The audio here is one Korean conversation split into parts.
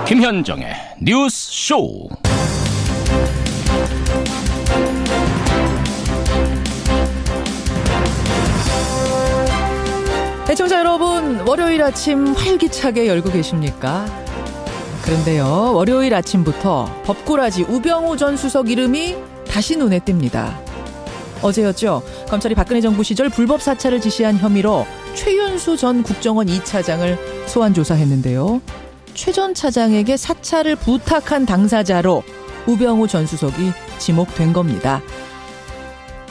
김현정의 뉴스 쇼. 애청자 여러분, 월요일 아침 활기차게 열고 계십니까? 그런데요, 월요일 아침부터 법꾸라지 우병우 전 수석 이름이 다시 눈에 띕니다. 어제였죠. 검찰이 박근혜 정부 시절 불법 사찰을 지시한 혐의로 최윤수 전 국정원 2차장을 소환 조사했는데요. 최 전 차장에게 사찰을 부탁한 당사자로 우병우 전 수석이 지목된 겁니다.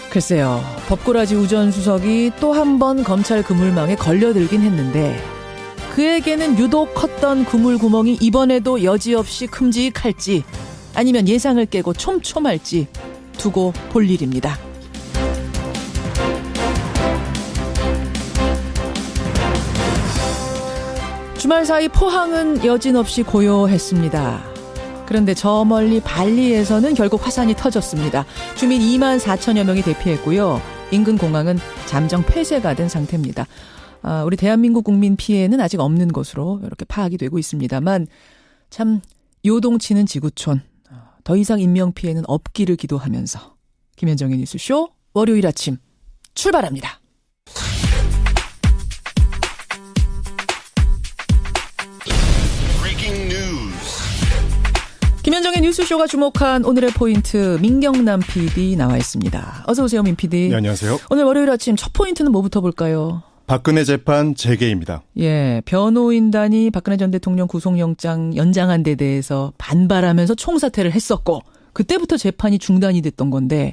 글쎄요, 법꾸라지 우 전 수석이 또 한 번 검찰 그물망에 걸려들긴 했는데 그에게는 유독 컸던 그물구멍이 이번에도 여지없이 큼직할지 아니면 예상을 깨고 촘촘할지 두고 볼 일입니다. 주말 사이 포항은 여진없이 고요했습니다. 그런데 저 멀리 발리에서는 결국 화산이 터졌습니다. 주민 2만 4천여 명이 대피했고요. 인근 공항은 잠정 폐쇄가 된 상태입니다. 우리 대한민국 국민 피해는 아직 없는 것으로 이렇게 파악이 되고 있습니다만 참 요동치는 지구촌, 더 이상 인명피해는 없기를 기도하면서 김현정의 뉴스쇼 월요일 아침 출발합니다. 김현정의 뉴스쇼가 주목한 오늘의 포인트, 민경남 PD 나와 있습니다. 어서 오세요, 민 PD. 네, 안녕하세요. 오늘 월요일 아침 첫 포인트는 뭐부터 볼까요? 박근혜 재판 재개입니다. 예, 변호인단이 박근혜 전 대통령 구속영장 연장한 데 대해서 반발하면서 총사퇴를 했었고 그때부터 재판이 중단이 됐던 건데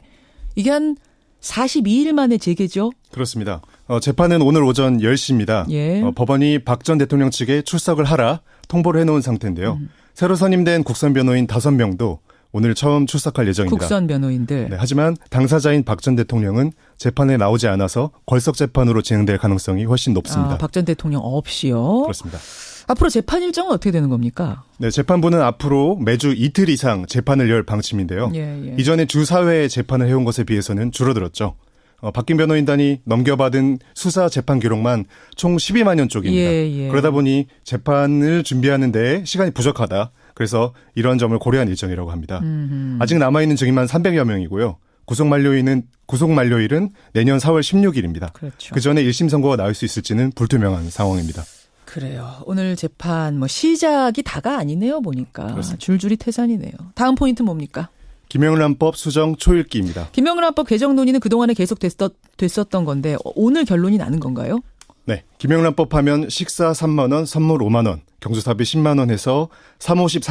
이게 한 42일 만에 재개죠? 그렇습니다. 재판은 오늘 오전 10시입니다. 예. 법원이 박 전 대통령 측에 출석을 하라 통보를 해놓은 상태인데요. 새로 선임된 국선 변호인 5명도 오늘 처음 출석할 예정입니다. 국선 변호인들. 네, 하지만 당사자인 박 전 대통령은 재판에 나오지 않아서 궐석 재판으로 진행될 가능성이 훨씬 높습니다. 박 전 대통령 없이요? 그렇습니다. 앞으로 재판 일정은 어떻게 되는 겁니까? 네, 재판부는 앞으로 매주 이틀 이상 재판을 열 방침인데요. 예. 이전에 주 4회 재판을 해온 것에 비해서는 줄어들었죠. 박김 변호인단이 넘겨받은 수사 재판 기록만 총 12만여 쪽입니다. 예. 그러다 보니 재판을 준비하는 데 시간이 부족하다. 그래서 이런 점을 고려한 일정이라고 합니다. 아직 남아있는 증인만 300여 명이고요. 구속 만료일은 내년 4월 16일입니다. 그렇죠. 그 전에 1심 선고가 나올 수 있을지는 불투명한 상황입니다. 그래요. 오늘 재판 시작이 다가 아니네요, 보니까. 그렇습니다. 줄줄이 태산이네요. 다음 포인트 뭡니까? 김영란법 수정 초읽기입니다. 김영란법 개정 논의는 그동안에 계속 됐었던 건데 오늘 결론이 나는 건가요? 네. 김영란법 하면 식사 3만 원, 선물 5만 원, 경조사비 10만 원 해서 350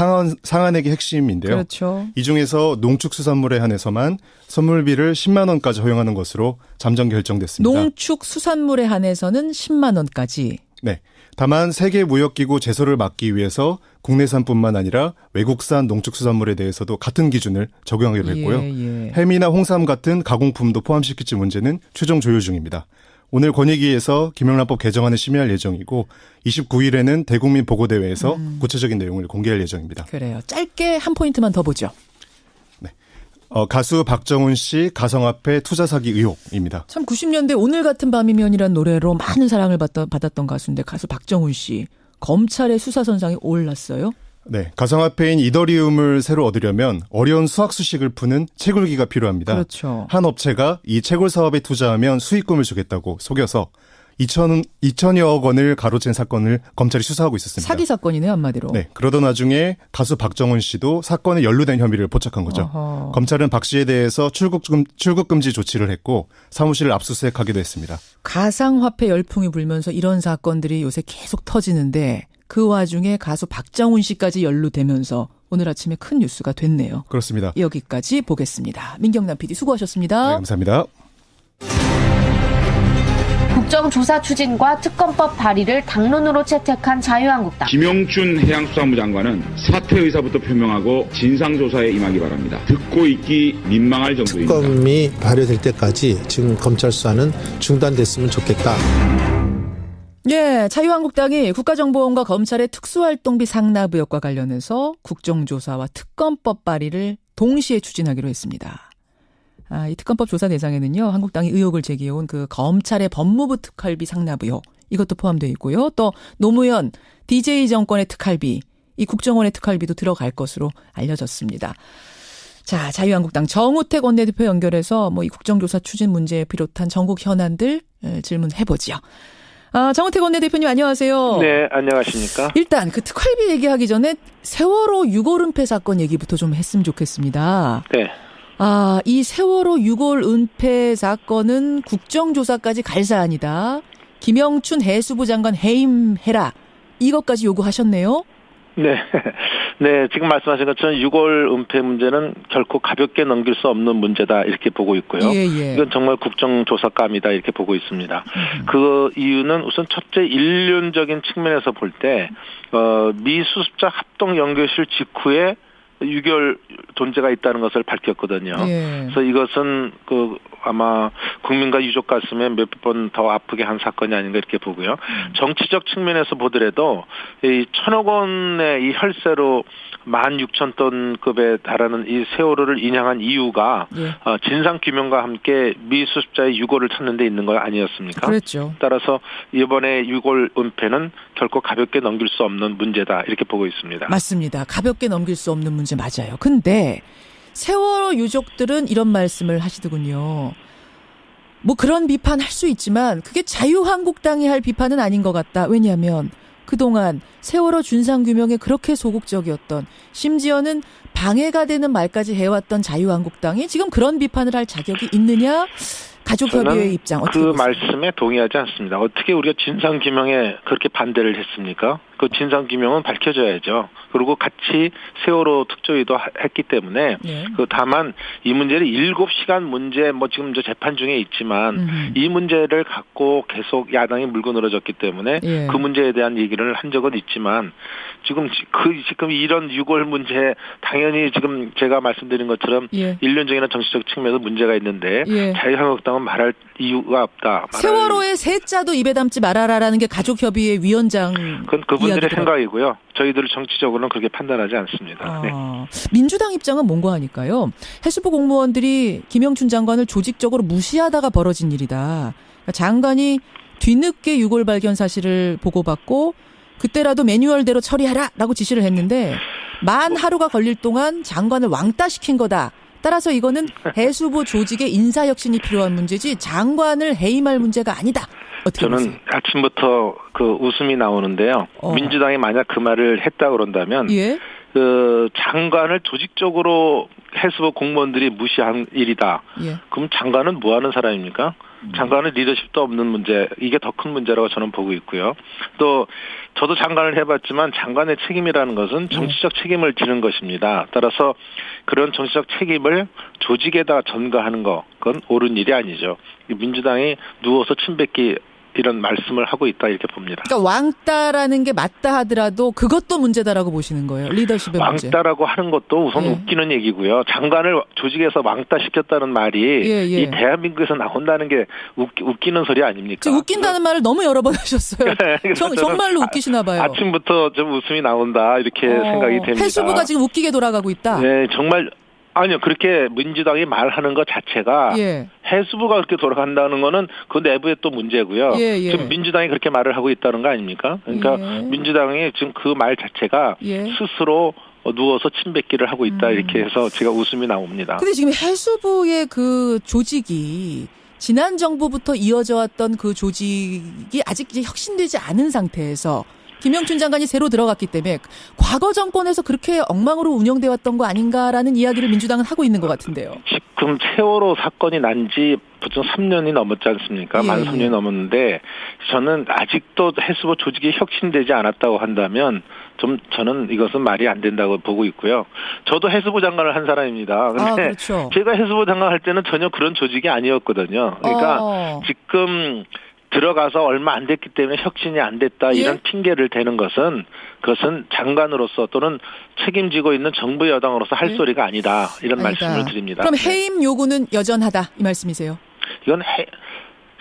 상한액이 핵심인데요. 그렇죠. 이 중에서 농축수산물에 한해서만 선물비를 10만 원까지 허용하는 것으로 잠정 결정됐습니다. 농축수산물에 한해서는 10만 원까지. 네. 다만 세계무역기구 제소를 막기 위해서 국내산뿐만 아니라 외국산 농축수산물에 대해서도 같은 기준을 적용하기로 했고요. 예. 햄이나 홍삼 같은 가공품도 포함시킬지 문제는 최종 조율 중입니다. 오늘 권익위에서 김영란법 개정안을 심의할 예정이고 29일에는 대국민 보고대회에서 구체적인 내용을 공개할 예정입니다. 그래요. 짧게 한 포인트만 더 보죠. 네. 가수 박정훈 씨 가상화폐 투자 사기 의혹입니다. 참 90년대 오늘 같은 밤이면이란 노래로 많은 사랑을 받았던 가수인데 가수 박정훈 씨 검찰의 수사선상에 올랐어요. 네, 가상화폐인 이더리움을 새로 얻으려면 어려운 수학 수식을 푸는 채굴기가 필요합니다. 그렇죠. 한 업체가 이 채굴 사업에 투자하면 수익금을 주겠다고 속여서 2천여억 원을 가로챈 사건을 검찰이 수사하고 있었습니다. 사기 사건이네요, 한마디로. 네, 그러던 와중에 가수 박정훈 씨도 사건에 연루된 혐의를 포착한 거죠. 어허. 검찰은 박 씨에 대해서 출국 금지 조치를 했고 사무실을 압수수색하기도 했습니다. 가상화폐 열풍이 불면서 이런 사건들이 요새 계속 터지는데 그 와중에 가수 박정훈 씨까지 연루되면서 오늘 아침에 큰 뉴스가 됐네요. 그렇습니다. 여기까지 보겠습니다. 민경남 PD 수고하셨습니다. 네, 감사합니다. 국정조사 추진과 특검법 발의를 당론으로 채택한 자유한국당. 김영춘 해양수산부 장관은 사퇴 의사부터 표명하고 진상조사에 임하기 바랍니다. 듣고 있기 민망할 정도입니다. 특검이 발효될 때까지 지금 검찰 수사는 중단됐으면 좋겠다. 예, 자유한국당이 국가정보원과 검찰의 특수활동비 상납 의혹과 관련해서 국정조사와 특검법 발의를 동시에 추진하기로 했습니다. 이 특검법 조사 대상에는요, 한국당이 의혹을 제기해온 그 검찰의 법무부 특활비 상납 의혹, 이것도 포함되어 있고요. 또 노무현 DJ 정권의 특활비, 이 국정원의 특활비도 들어갈 것으로 알려졌습니다. 자, 자유한국당 정우택 원내대표 연결해서 이 국정조사 추진 문제에 비롯한 전국 현안들 질문해보죠. 정우택 원내대표님 안녕하세요. 네, 안녕하십니까. 일단 그 특활비 얘기하기 전에 세월호 6월 은폐 사건 얘기부터 좀 했으면 좋겠습니다. 네. 이 세월호 6월 은폐 사건은 국정조사까지 갈 사안이다. 김영춘 해수부 장관 해임해라. 이것까지 요구하셨네요. 네. 네, 지금 말씀하신 것처럼 6월 은폐 문제는 결코 가볍게 넘길 수 없는 문제다 이렇게 보고 있고요. 예. 이건 정말 국정조사감이다 이렇게 보고 있습니다. 그 이유는 우선 첫째 인륜적인 측면에서 볼 때 미 수습자 합동 연결실 직후에 6.25 존재가 있다는 것을 밝혔거든요. 예. 그래서 이것은 아마 국민과 유족 가슴에 몇 번 더 아프게 한 사건이 아닌가 이렇게 보고요. 정치적 측면에서 보더라도 이 1,000억 원의 이 혈세로 16,000톤급에 달하는 이 세월호를 인양한 이유가 진상 규명과 함께 미 수습자의 유골을 찾는 데 있는 거 아니었습니까? 그렇죠. 따라서 이번에 유골 은폐는 결코 가볍게 넘길 수 없는 문제다 이렇게 보고 있습니다. 맞습니다. 가볍게 넘길 수 없는 문제 맞아요. 근데 세월호 유족들은 이런 말씀을 하시더군요. 그런 비판 할 수 있지만 그게 자유한국당이 할 비판은 아닌 것 같다. 왜냐하면 그동안 세월호 진상규명에 그렇게 소극적이었던, 심지어는 방해가 되는 말까지 해왔던 자유한국당이 지금 그런 비판을 할 자격이 있느냐? 가족협의회의 입장 어떻게 보세요? 말씀에 동의하지 않습니다. 어떻게 우리가 진상규명에 그렇게 반대를 했습니까? 그 진상규명은 밝혀져야죠. 그리고 같이 세월호 특조위도 했기 때문에 다만 이 문제를 7시간 문제 지금 재판 중에 있지만 이 문제를 갖고 계속 야당이 물고 늘어졌기 때문에 그 문제에 대한 얘기를 한 적은 있지만 지금 이런 6월 문제 당연히 지금 제가 말씀드린 것처럼 인륜적이나 정치적 측면에서 문제가 있는데 자유한국당은 말할 이유가 없다. 세월호의 세자도 입에 담지 말아라라는 게 가족협의회 위원장 그건 그분들의 생각이고요. 저희들은 정치적으로는 그렇게 판단하지 않습니다. 네. 민주당 입장은 뭔가 하니까요. 해수부 공무원들이 김영춘 장관을 조직적으로 무시하다가 벌어진 일이다. 그러니까 장관이 뒤늦게 유골 발견 사실을 보고받고 그때라도 매뉴얼대로 처리하라라고 지시를 했는데 만 하루가 걸릴 동안 장관을 왕따시킨 거다. 따라서 이거는 해수부 조직의 인사혁신이 필요한 문제지 장관을 해임할 문제가 아니다. 어떻게 저는 보세요? 아침부터 웃음이 나오는데요. 민주당이 만약 그 말을 했다 그런다면 장관을 조직적으로 해수부 공무원들이 무시한 일이다. 그럼 장관은 뭐 하는 사람입니까? 장관의 리더십도 없는 문제, 이게 더 큰 문제라고 저는 보고 있고요. 또 저도 장관을 해봤지만 장관의 책임이라는 것은 정치적 책임을 지는 것입니다. 따라서 그런 정치적 책임을 조직에다 전가하는 거, 그건 옳은 일이 아니죠. 민주당이 누워서 침 뱉기 이런 말씀을 하고 있다 이렇게 봅니다. 그러니까 왕따라는 게 맞다 하더라도 그것도 문제다라고 보시는 거예요. 리더십의 문제. 왕따라고 하는 것도 우선 웃기는 얘기고요. 장관을 조직에서 왕따시켰다는 말이 이 대한민국에서 나온다는 게 웃기는 소리 아닙니까? 지금 웃긴다는 말을 너무 여러 번 하셨어요. 정말로 웃기시나 봐요. 아침부터 좀 웃음이 나온다 이렇게 생각이 됩니다. 해수부가 지금 웃기게 돌아가고 있다. 네, 정말. 아니요, 그렇게 민주당이 말하는 것 자체가 해수부가 그렇게 돌아간다는 거는 그 내부에 또 문제고요. 지금 민주당이 그렇게 말을 하고 있다는 거 아닙니까? 그러니까 민주당이 지금 그 말 자체가 스스로 누워서 침뱉기를 하고 있다 이렇게 해서 제가 웃음이 나옵니다. 근데 지금 해수부의 그 조직이 지난 정부부터 이어져 왔던 그 조직이 아직 이제 혁신되지 않은 상태에서 김영춘 장관이 새로 들어갔기 때문에 과거 정권에서 그렇게 엉망으로 운영되어 왔던 거 아닌가라는 이야기를 민주당은 하고 있는 것 같은데요. 지금 세월호 사건이 난 지 보통 3년이 넘었지 않습니까? 만 3년이 넘었는데 저는 아직도 해수부 조직이 혁신되지 않았다고 한다면 저는 이것은 말이 안 된다고 보고 있고요. 저도 해수부 장관을 한 사람입니다. 근데 그렇죠. 제가 해수부 장관 할 때는 전혀 그런 조직이 아니었거든요. 그러니까 지금 들어가서 얼마 안 됐기 때문에 혁신이 안 됐다 이런 핑계를 대는 것은 그것은 장관으로서 또는 책임지고 있는 정부 여당으로서 할 소리가 아니다 이런 말씀을 드립니다. 그럼 해임 요구는 여전하다 이 말씀이세요?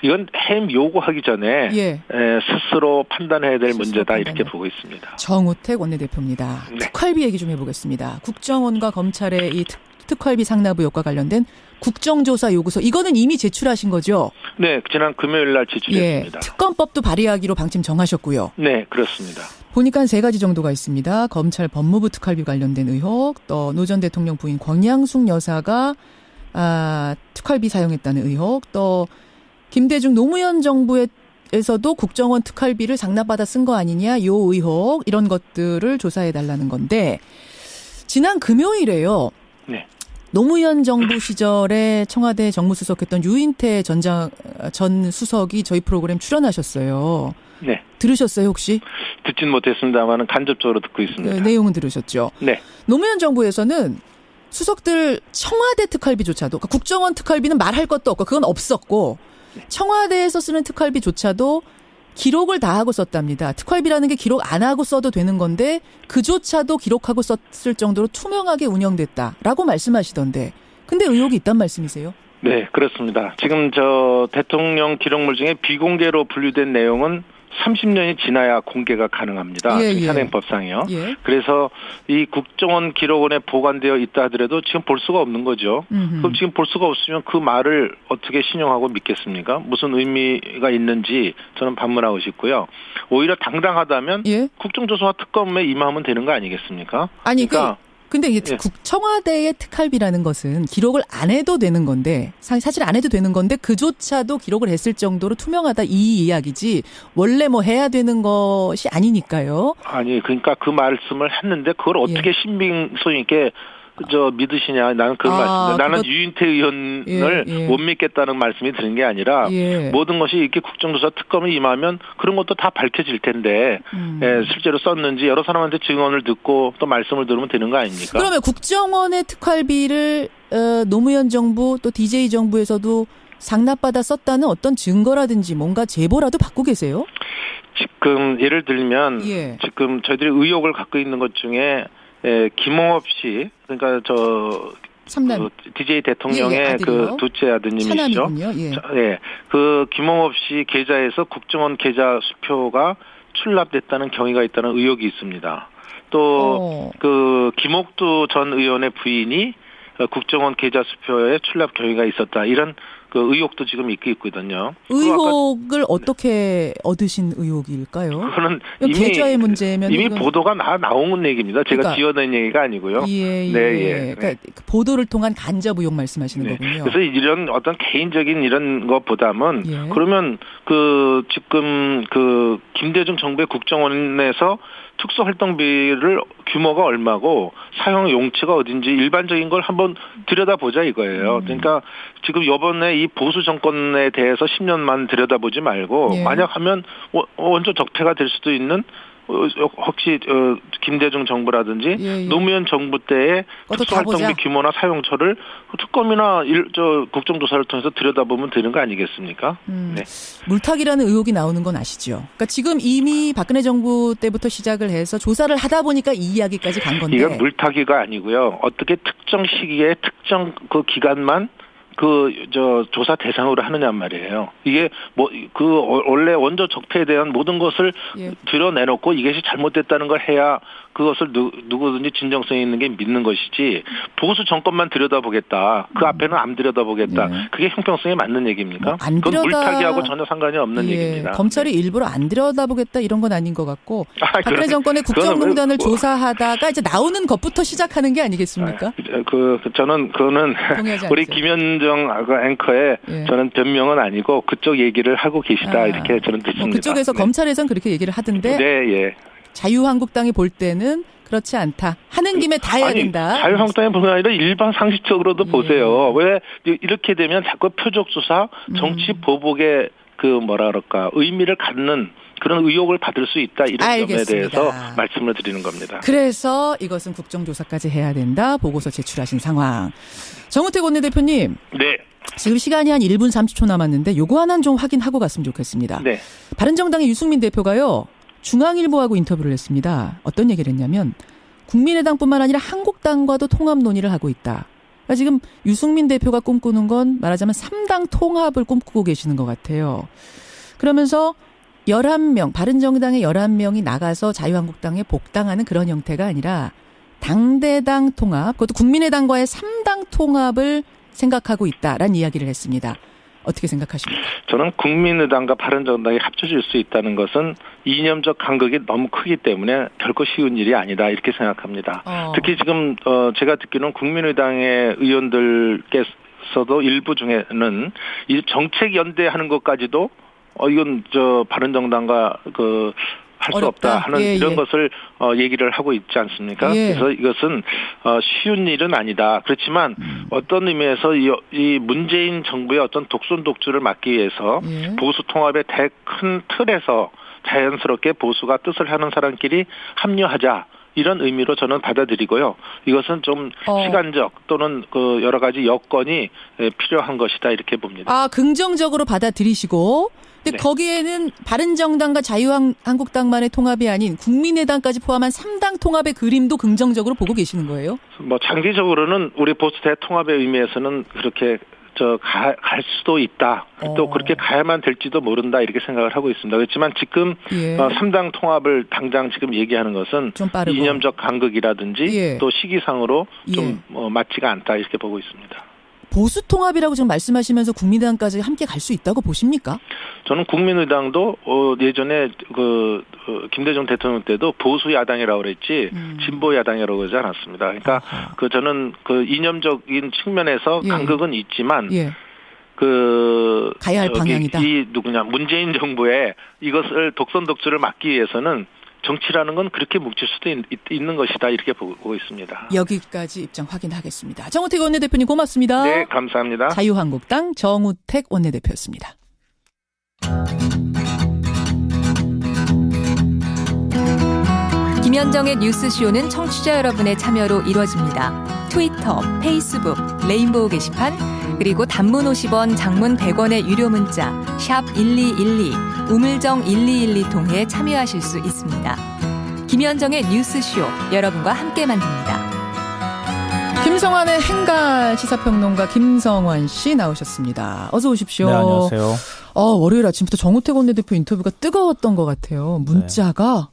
이건 해임 요구하기 전에 스스로 판단해야 될 문제다 이렇게 보고 있습니다. 정우택 원내대표입니다. 특활비 얘기 좀 해보겠습니다. 국정원과 검찰의 이 특활비 상납 의혹과 관련된 국정조사 요구서 이거는 이미 제출하신 거죠? 네, 지난 금요일 날 제출했습니다. 특검법도 발의하기로 방침 정하셨고요. 네, 그렇습니다. 보니까 한 3가지 정도가 있습니다. 검찰 법무부 특활비 관련된 의혹, 또 노 전 대통령 부인 권양숙 여사가 특활비 사용했다는 의혹, 또 김대중 노무현 정부에서도 국정원 특활비를 상납받아 쓴 거 아니냐, 요 의혹, 이런 것들을 조사해달라는 건데, 지난 금요일에요. 네. 노무현 정부 시절에 청와대 정무수석했던 유인태 전 수석이 저희 프로그램 출연하셨어요. 네. 들으셨어요, 혹시? 듣진 못했습니다만 간접적으로 듣고 있습니다. 네, 내용은 들으셨죠? 네. 노무현 정부에서는 수석들 청와대 특활비조차도, 그러니까 국정원 특활비는 말할 것도 없고 그건 없었고, 청와대에서 쓰는 특활비조차도 기록을 다 하고 썼답니다. 특활비라는 게 기록 안 하고 써도 되는 건데 그조차도 기록하고 썼을 정도로 투명하게 운영됐다라고 말씀하시던데, 근데 의혹이 있단 말씀이세요? 네, 그렇습니다. 지금 대통령 기록물 중에 비공개로 분류된 내용은 30년이 지나야 공개가 가능합니다. 예, 예. 현행법상이요. 예. 그래서 이 국정원 기록원에 보관되어 있다 하더라도 지금 볼 수가 없는 거죠. 그럼 지금 볼 수가 없으면 그 말을 어떻게 신용하고 믿겠습니까? 무슨 의미가 있는지 저는 반문하고 싶고요. 오히려 당당하다면 예? 국정조사와 특검에 임하면 되는 거 아니겠습니까? 아니, 그러니까 근데 이게 예. 청와대의 특활비라는 것은 기록을 안 해도 되는 건데, 사실 안 해도 되는 건데 그조차도 기록을 했을 정도로 투명하다, 이 이야기지 원래 뭐 해야 되는 것이 아니니까요. 아니, 그러니까 그 말씀을 했는데 그걸 어떻게 신빙성 있게 믿으시냐. 나는 그런 말씀입니다. 나는 유인태 의원을 못 믿겠다는 말씀이 드는 게 아니라 모든 것이 이렇게 국정조사 특검이 임하면 그런 것도 다 밝혀질 텐데 실제로 썼는지 여러 사람한테 증언을 듣고 또 말씀을 들으면 되는 거 아닙니까? 그러면 국정원의 특활비를 노무현 정부 또 DJ 정부에서도 상납받아 썼다는 어떤 증거라든지 뭔가 제보라도 받고 계세요? 지금 예를 들면 지금 저희들이 의혹을 갖고 있는 것 중에 김홍업 씨, 그러니까 DJ 대통령의 그 둘째 아드님이시죠. 예. 그 김홍업 씨 계좌에서 국정원 계좌 수표가 출납됐다는 경위가 있다는 의혹이 있습니다. 또 그 김옥두 전 의원의 부인이 국정원 계좌 수표에 출납 경위가 있었다. 이런 그 의혹도 지금 있거든요. 의혹을 어떻게 얻으신 의혹일까요? 그거는 계좌의 문제면 이미 보도가 나온 얘기입니다. 제가 지어낸 얘기가 아니고요. 네. 그러니까 보도를 통한 간접 의혹 말씀하시는 거군요. 그래서 이런 어떤 개인적인 이런 것보다는 그러면 그 지금 그 김대중 정부의 국정원에서 특수활동비를 규모가 얼마고 사용 용처가 어딘지 일반적인 걸 한번 들여다보자 이거예요. 그러니까 지금 이번에 이 보수 정권에 대해서 10년만 들여다보지 말고 만약 하면 원조 적폐가 될 수도 있는 혹시 김대중 정부라든지 노무현 정부 때의 특수활동비 규모나 사용처를 특검이나 국정조사를 통해서 들여다보면 되는 거 아니겠습니까? 네. 물타기라는 의혹이 나오는 건 아시죠? 그러니까 지금 이미 박근혜 정부 때부터 시작을 해서 조사를 하다 보니까 이 이야기까지 간 건데. 이건 물타기가 아니고요. 어떻게 특정 시기에 특정 그 기간만 조사 대상으로 하느냐 말이에요. 이게 원래 원조 적폐에 대한 모든 것을 드러내놓고 이것이 잘못됐다는 걸 해야 그것을 누구든지 진정성 있는 게 믿는 것이지, 보수 정권만 들여다보겠다. 그 앞에는 안 들여다보겠다. 그게 형평성에 맞는 얘기입니까? 그건 물타기하고 전혀 상관이 없는 얘기입니다. 검찰이 일부러 안 들여다보겠다 이런 건 아닌 것 같고, 박근혜 정권의 국정농단을 조사하다가 이제 나오는 것부터 시작하는 게 아니겠습니까? 저는 그거는 우리 김현정 앵커의 저는 변명은 아니고 그쪽 얘기를 하고 계시다 이렇게 저는 듣습니다. 그쪽에서 검찰에선 그렇게 얘기를 하던데 자유한국당이 볼 때는 그렇지 않다. 하는 김에 다 해야 된다. 자유한국당이 보는 게 아니라 일반 상식적으로도 보세요. 왜 이렇게 되면 자꾸 표적수사, 정치 보복의 의미를 갖는 그런 의혹을 받을 수 있다. 이런 점에 대해서 말씀을 드리는 겁니다. 그래서 이것은 국정조사까지 해야 된다. 보고서 제출하신 상황. 정우택 원내대표님. 네. 지금 시간이 한 1분 30초 남았는데 요거 하나는 좀 확인하고 갔으면 좋겠습니다. 네. 바른정당의 유승민 대표가요, 중앙일보하고 인터뷰를 했습니다. 어떤 얘기를 했냐면 국민의당뿐만 아니라 한국당과도 통합 논의를 하고 있다. 그러니까 지금 유승민 대표가 꿈꾸는 건 말하자면 3당 통합을 꿈꾸고 계시는 것 같아요. 그러면서 11명, 바른정당의 11명이 나가서 자유한국당에 복당하는 그런 형태가 아니라 당대당 통합, 그것도 국민의당과의 3당 통합을 생각하고 있다라는 이야기를 했습니다. 어떻게 생각하십니까? 저는 국민의당과 바른정당이 합쳐질 수 있다는 것은 이념적 간극이 너무 크기 때문에 결코 쉬운 일이 아니다 이렇게 생각합니다. 특히 지금 제가 듣기로는 국민의당의 의원들께서도 일부 중에는 이 정책 연대하는 것까지도 이건 바른정당과 할 수 없다 하는 이런 것을 얘기를 하고 있지 않습니까? 그래서 이것은 쉬운 일은 아니다. 그렇지만 어떤 의미에서 이 문재인 정부의 어떤 독선 독주를 막기 위해서 보수 통합의 큰 틀에서 자연스럽게 보수가 뜻을 하는 사람끼리 합류하자. 이런 의미로 저는 받아들이고요. 이것은 좀 시간적 또는 여러 가지 여건이 필요한 것이다 이렇게 봅니다. 긍정적으로 받아들이시고 근데 거기에는 바른정당과 자유한국당만의 통합이 아닌 국민의당까지 포함한 3당 통합의 그림도 긍정적으로 보고 계시는 거예요? 장기적으로는 우리 보수 대통합의 의미에서는 그렇게 갈 수도 있다. 또 그렇게 가야만 될지도 모른다 이렇게 생각을 하고 있습니다. 그렇지만 지금 3당 통합을 당장 지금 얘기하는 것은 이념적 간극이라든지 또 시기상으로 좀 맞지가 않다 이렇게 보고 있습니다. 보수 통합이라고 지금 말씀하시면서 국민의당까지 함께 갈 수 있다고 보십니까? 저는 국민의당도 예전에 김대중 대통령 때도 보수 야당이라고 그랬지 진보 야당이라고 그러지 않았습니다. 그러니까 저는 이념적인 측면에서 간극은 있지만 가야 할 방향이다. 문재인 정부의 이것을 독선 독주를 막기 위해서는 정치라는 건 그렇게 뭉칠 수도 있는 것이다 이렇게 보고 있습니다. 여기까지 입장 확인하겠습니다. 정우택 원내대표님 고맙습니다. 네, 감사합니다. 자유한국당 정우택 원내대표였습니다. 김현정의 뉴스쇼는 청취자 여러분의 참여로 이루어집니다. 트위터, 페이스북, 레인보우 게시판 그리고 단문 50원, 장문 100원의 유료 문자 샵 1212, 우물정 1212 통해 참여하실 수 있습니다. 김현정의 뉴스쇼 여러분과 함께 만듭니다. 김성환의 행간 시사평론가 김성환 씨 나오셨습니다. 어서 오십시오. 네, 안녕하세요. 월요일 아침부터 정우택 원내대표 인터뷰가 뜨거웠던 것 같아요. 문자가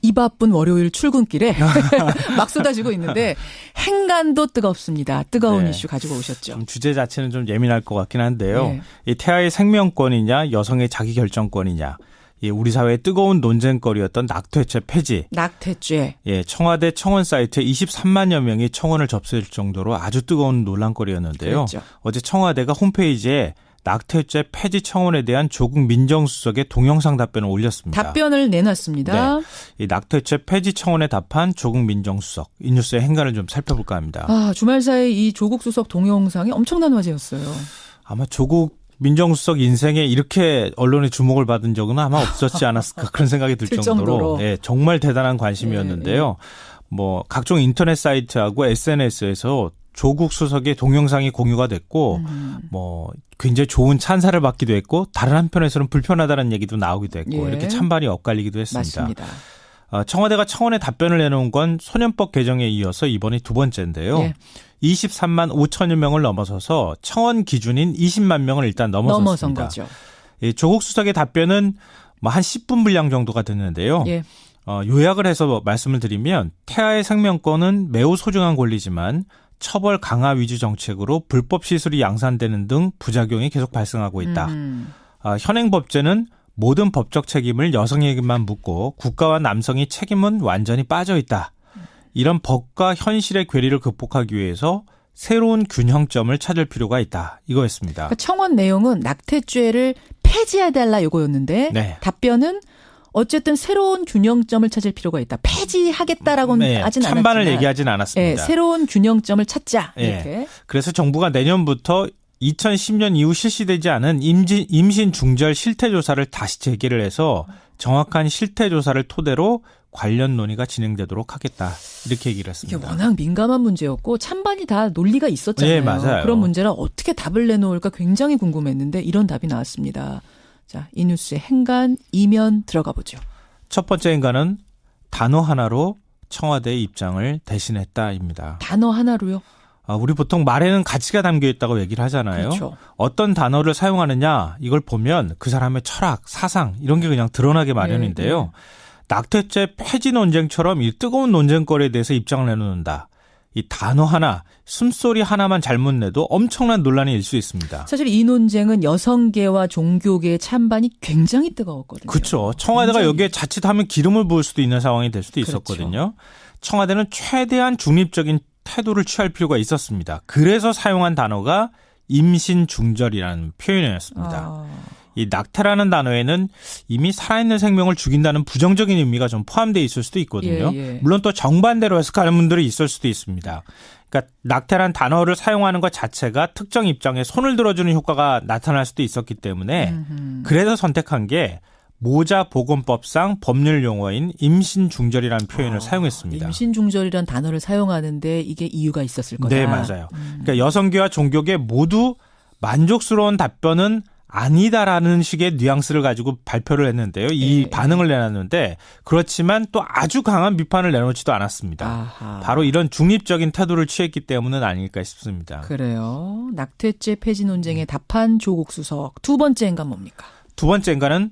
이 바쁜 월요일 출근길에 막 쏟아지고 있는데 행간도 뜨겁습니다. 뜨거운 이슈 가지고 오셨죠. 주제 자체는 좀 예민할 것 같긴 한데요. 이 태아의 생명권이냐 여성의 자기결정권이냐 우리 사회의 뜨거운 논쟁거리였던 낙태죄 폐지. 낙태죄. 청와대 청원 사이트에 23만여 명이 청원을 접수할 정도로 아주 뜨거운 논란거리였는데요. 그렇죠. 어제 청와대가 홈페이지에 낙태죄 폐지 청원에 대한 조국 민정수석의 동영상 답변을 올렸습니다. 답변을 내놨습니다. 네. 이 낙태죄 폐지 청원에 답한 조국 민정수석. 이 뉴스의 행간을 좀 살펴볼까 합니다. 주말 사이 이 조국 수석 동영상이 엄청난 화제였어요. 아마 조국 민정수석 인생에 이렇게 언론의 주목을 받은 적은 아마 없었지 않았을까 그런 생각이 들 정도로 정말 대단한 관심이었는데요. 각종 인터넷 사이트하고 SNS에서 조국 수석의 동영상이 공유가 됐고 굉장히 좋은 찬사를 받기도 했고 다른 한편에서는 불편하다는 얘기도 나오기도 했고 이렇게 찬반이 엇갈리기도 했습니다. 맞습니다. 청와대가 청원에 답변을 내놓은 건 소년법 개정에 이어서 이번이 두 번째인데요. 23만 5천여 명을 넘어서서 청원 기준인 20만 명을 일단 넘어선 거죠. 조국 수석의 답변은 한 10분 분량 정도가 됐는데요. 요약을 해서 말씀을 드리면 태아의 생명권은 매우 소중한 권리지만 처벌 강화 위주 정책으로 불법 시술이 양산되는 등 부작용이 계속 발생하고 있다. 현행 법제는 모든 법적 책임을 여성에게만 묻고 국가와 남성이 책임은 완전히 빠져 있다. 이런 법과 현실의 괴리를 극복하기 위해서 새로운 균형점을 찾을 필요가 있다. 이거였습니다. 그러니까 청원 내용은 낙태죄를 폐지해달라 이거였는데 답변은 어쨌든 새로운 균형점을 찾을 필요가 있다. 폐지하겠다라고는 하진 않았지만. 찬반을 얘기하진 않았습니다. 새로운 균형점을 찾자. 이렇게. 그래서 정부가 내년부터 2010년 이후 실시되지 않은 임신 중절 실태조사를 다시 재개를 해서 정확한 실태조사를 토대로 관련 논의가 진행되도록 하겠다. 이렇게 얘기를 했습니다. 이게 워낙 민감한 문제였고 찬반이 다 논리가 있었잖아요. 네, 맞아요. 그런 문제를 어떻게 답을 내놓을까 굉장히 궁금했는데 이런 답이 나왔습니다. 자, 이 뉴스의 행간 이면 들어가 보죠. 첫 번째 행간은 단어 하나로 청와대의 입장을 대신했다입니다. 단어 하나로요? 우리 보통 말에는 가치가 담겨 있다고 얘기를 하잖아요. 그렇죠. 어떤 단어를 사용하느냐 이걸 보면 그 사람의 철학, 사상 이런 게 그냥 드러나게 마련인데요. 낙태죄 폐지 논쟁처럼 이 뜨거운 논쟁거리에 대해서 입장을 내놓는다. 이 단어 하나, 숨소리 하나만 잘못 내도 엄청난 논란이 일 수 있습니다. 사실 이 논쟁은 여성계와 종교계의 찬반이 굉장히 뜨거웠거든요. 그렇죠. 청와대가 굉장히... 여기에 자칫하면 기름을 부을 수도 있는 상황이 될 수도 있었거든요. 그렇죠. 청와대는 최대한 중립적인 태도를 취할 필요가 있었습니다. 그래서 사용한 단어가 임신중절이라는 표현이었습니다. 이 낙태라는 단어에는 이미 살아있는 생명을 죽인다는 부정적인 의미가 좀 포함되어 있을 수도 있거든요. 물론 또 정반대로 해석하는 분들이 있을 수도 있습니다. 그러니까 낙태라는 단어를 사용하는 것 자체가 특정 입장에 손을 들어주는 효과가 나타날 수도 있었기 때문에 그래서 선택한 게 모자보건법상 법률 용어인 임신중절이라는 표현을 사용했습니다. 임신중절이라는 단어를 사용하는데 이게 이유가 있었을 거다. 네, 맞아요. 그러니까 여성계와 종교계 모두 만족스러운 답변은 아니다라는 식의 뉘앙스를 가지고 발표를 했는데요. 이 반응을 내놨는데 그렇지만 또 아주 강한 비판을 내놓지도 않았습니다. 아하. 바로 이런 중립적인 태도를 취했기 때문은 아닐까 싶습니다. 그래요. 낙태죄 폐지 논쟁에 답한 조국 수석. 두 번째 행간 뭡니까? 두 번째 행간은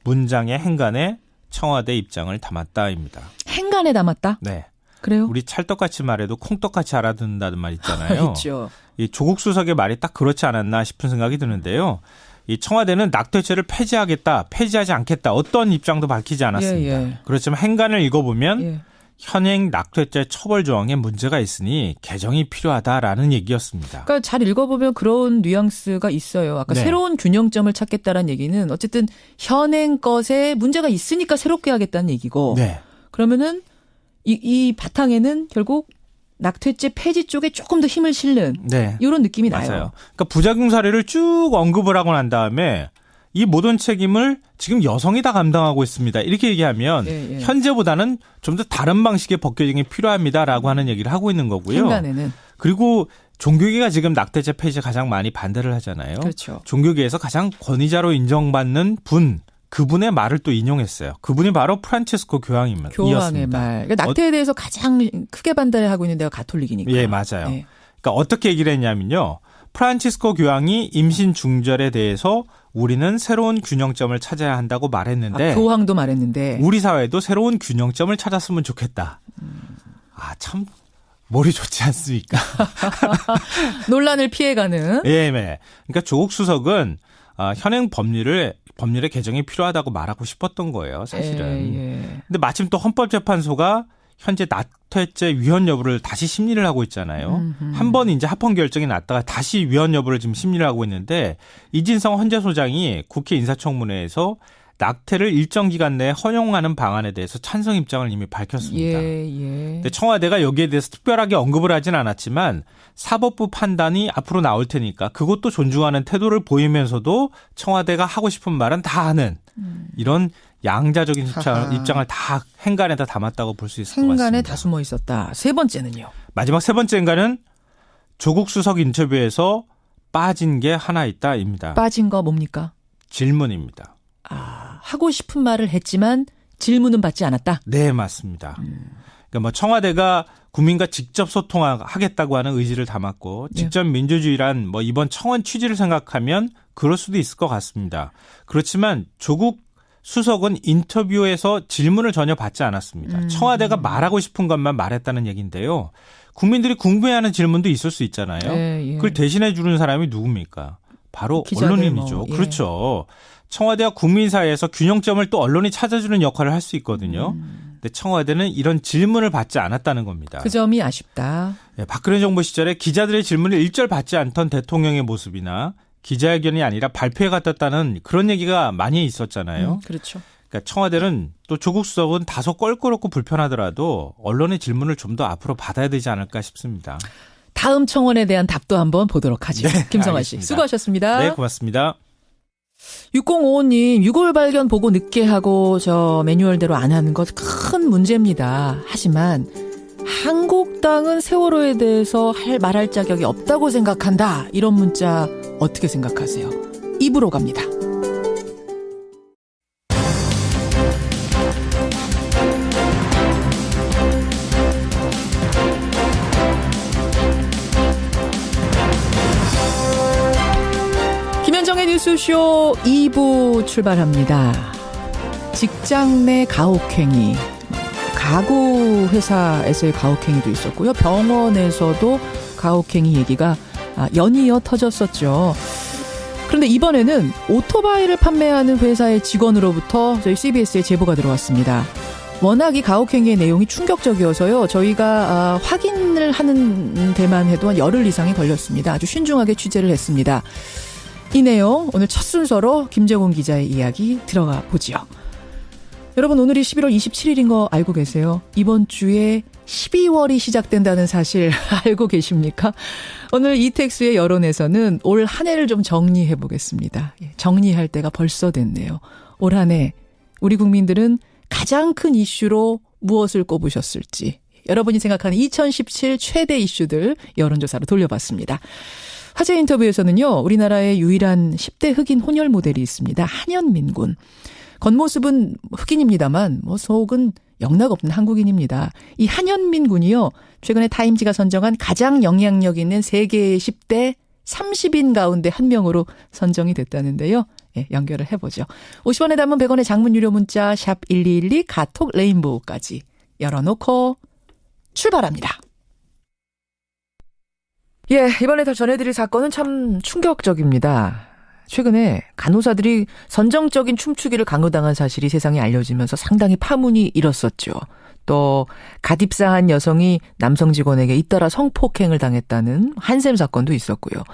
문장의 행간에 청와대 입장을 담았다입니다. 행간에 담았다? 네. 그래요? 우리 찰떡같이 말해도 콩떡같이 알아듣는다는 말 있잖아요. 그렇죠. 이 조국 수석의 말이 딱 그렇지 않았나 싶은 생각이 드는데요. 이 청와대는 낙태죄를 폐지하겠다, 폐지하지 않겠다 어떤 입장도 밝히지 않았습니다. 그렇지만 행간을 읽어보면 현행 낙태죄 처벌 조항에 문제가 있으니 개정이 필요하다라는 얘기였습니다. 그러니까 잘 읽어보면 그런 뉘앙스가 있어요. 아까 새로운 균형점을 찾겠다라는 얘기는 어쨌든 현행 것에 문제가 있으니까 새롭게 하겠다는 얘기고 그러면은 이 바탕에는 결국 낙태죄 폐지 쪽에 조금 더 힘을 실는 이런 느낌이 나요. 맞아요. 그러니까 부작용 사례를 쭉 언급을 하고 난 다음에 이 모든 책임을 지금 여성이 다 감당하고 있습니다. 이렇게 얘기하면 현재보다는 좀 더 다른 방식의 법 개정이 필요합니다라고 하는 얘기를 하고 있는 거고요. 행간에는. 그리고 종교계가 지금 낙태죄 폐지에 가장 많이 반대를 하잖아요. 그렇죠. 종교계에서 가장 권위자로 인정받는 그분의 말을 또 인용했어요. 그분이 바로 프란치스코 교황입니다. 교황의 말. 그러니까 낙태에 대해서 가장 크게 반대하고 있는 데가 가톨릭이니까. 예, 맞아요. 그러니까 어떻게 얘기를 했냐면요. 프란치스코 교황이 임신 중절에 대해서 우리는 새로운 균형점을 찾아야 한다고 말했는데 교황도 말했는데 우리 사회도 새로운 균형점을 찾았으면 좋겠다. 참 머리 좋지 않습니까? 논란을 피해가는. 예, 네. 그러니까 조국 수석은 현행 법률의 개정이 필요하다고 말하고 싶었던 거예요, 사실은. 근데 마침 또 헌법재판소가 현재 낙태죄 위헌 여부를 다시 심리를 하고 있잖아요. 한 번 이제 합헌 결정이 났다가 다시 위헌 여부를 지금 심리를 하고 있는데 이진성 헌재소장이 국회 인사청문회에서 낙태를 일정 기간 내에 허용하는 방안에 대해서 찬성 입장을 이미 밝혔습니다. 근데 청와대가 여기에 대해서 특별하게 언급을 하진 않았지만 사법부 판단이 앞으로 나올 테니까 그것도 존중하는 태도를 보이면서도 청와대가 하고 싶은 말은 다 하는 이런 양자적인 입장을 다 행간에다 담았다고 볼 수 있을 것 같습니다. 행간에 다 숨어 있었다. 세 번째는요? 마지막 세 번째 행간은 조국 수석 인터뷰에서 빠진 게 하나 있다입니다. 빠진 거 뭡니까? 질문입니다. 하고 싶은 말을 했지만 질문은 받지 않았다? 네, 맞습니다. 그러니까 청와대가 국민과 직접 소통하겠다고 하는 의지를 담았고 직접 민주주의란 이번 청원 취지를 생각하면 그럴 수도 있을 것 같습니다. 그렇지만 조국 수석은 인터뷰에서 질문을 전혀 받지 않았습니다. 청와대가 말하고 싶은 것만 말했다는 얘기인데요. 국민들이 궁금해하는 질문도 있을 수 있잖아요. 그걸 대신해 주는 사람이 누굽니까? 바로 언론인이죠. 그렇죠. 청와대와 국민 사이에서 균형점을 또 언론이 찾아주는 역할을 할 수 있거든요. 근데 청와대는 이런 질문을 받지 않았다는 겁니다. 그 점이 아쉽다. 박근혜 정부 시절에 기자들의 질문을 일절 받지 않던 대통령의 모습이나 기자회견이 아니라 발표에 같았다는 그런 얘기가 많이 있었잖아요. 그렇죠. 그러니까 청와대는 또 조국 수석은 다소 껄끄럽고 불편하더라도 언론의 질문을 좀 더 앞으로 받아야 되지 않을까 싶습니다. 다음 청원에 대한 답도 한번 보도록 하죠. 김성환 씨 수고하셨습니다. 네, 고맙습니다. 6055님 6월 발견 보고 늦게 하고 저 매뉴얼대로 안 하는 것 큰 문제입니다. 하지만 한국당은 세월호에 대해서 말할 자격이 없다고 생각한다. 이런 문자 어떻게 생각하세요? 입으로 갑니다. 김현정의 뉴스쇼 2부 출발합니다. 직장 내 가혹행위, 가구 회사에서의 가혹행위도 있었고요. 병원에서도 가혹행위 얘기가 연이어 터졌었죠. 그런데 이번에는 오토바이를 판매하는 회사의 직원으로부터 저희 CBS에 제보가 들어왔습니다. 워낙 이 가혹행위의 내용이 충격적이어서요. 저희가 확인을 하는 데만 해도 한 열흘 이상이 걸렸습니다. 아주 신중하게 취재를 했습니다. 이 내용 오늘 첫 순서로 김재곤 기자의 이야기 들어가 보지요. 여러분, 오늘이 11월 27일인 거 알고 계세요? 이번 주에 12월이 시작된다는 사실 알고 계십니까? 오늘 이택수의 여론에서는 올 한 해를 좀 정리해 보겠습니다. 정리할 때가 벌써 됐네요. 올 한 해 우리 국민들은 가장 큰 이슈로 무엇을 꼽으셨을지, 여러분이 생각하는 2017 최대 이슈들 여론조사로 돌려봤습니다. 화제 인터뷰에서는요, 우리나라의 유일한 10대 흑인 혼혈 모델이 있습니다. 한현민 군. 겉모습은 흑인입니다만 속은 영락없는 한국인입니다. 이 한현민 군이요, 최근에 타임지가 선정한 가장 영향력 있는 세계의 10대 30인 가운데 한 명으로 선정이 됐다는데요. 연결을 해보죠. 50원에 담은 100원의 장문 유료 문자 샵 1212 카톡 레인보우까지 열어놓고 출발합니다. 이번에 더 전해드릴 사건은 참 충격적입니다. 최근에 간호사들이 선정적인 춤추기를 강요당한 사실이 세상에 알려지면서 상당히 파문이 일었었죠. 또 갓 입사한 여성이 남성 직원에게 잇따라 성폭행을 당했다는 한샘 사건도 있었고요.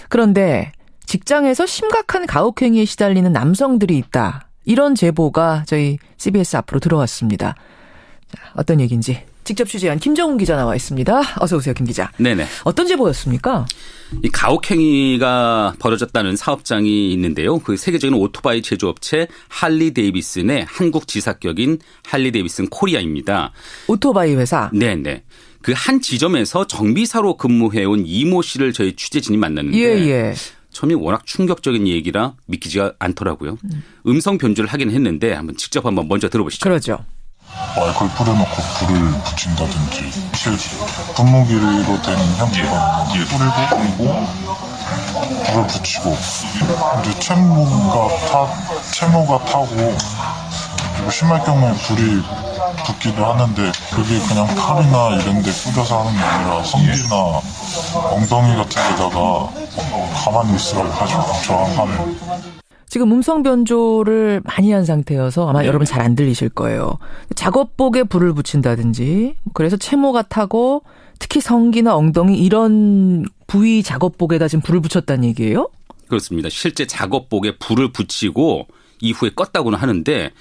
그런데 직장에서 심각한 가혹행위에 시달리는 남성들이 있다, 이런 제보가 저희 CBS 앞으로 들어왔습니다. 자, 어떤 얘기인지 직접 취재한 김정훈 기자 나와 있습니다. 어서 오세요, 김 기자. 네네. 어떤 제보였습니까? 이 가혹행위가 벌어졌다는 사업장이 있는데요. 그 세계적인 오토바이 제조업체 할리 데이비슨의 한국 지사격인 할리 데이비슨 코리아입니다. 오토바이 회사? 네네. 그 한 지점에서 정비사로 근무해온 이모 씨를 저희 취재진이 만났는데 예. 처음에 워낙 충격적인 얘기라 믿기지가 않더라고요. 음성 변조를 하긴 했는데 직접 먼저 들어보시죠. 그러죠. 마이크를 뿌려놓고 불을 붙인다든지 분무기로 된 향기가 뿌리고 불을 붙이고 이제 채무가 타고 그리고 심할 경우에 불이 붙기도 하는데 그게 그냥 팔이나 이런 데 뿌려서 하는 게 아니라 성기나 엉덩이 같은 데다가 가만히 있으라고 가지고 저항하는. 지금 음성 변조를 많이 한 상태여서 아마 여러분 잘 안 들리실 거예요. 작업복에 불을 붙인다든지, 그래서 채모가 타고 특히 성기나 엉덩이 이런 부위 작업복에다 지금 불을 붙였다는 얘기예요? 그렇습니다. 실제 작업복에 불을 붙이고 이후에 껐다고는 하는데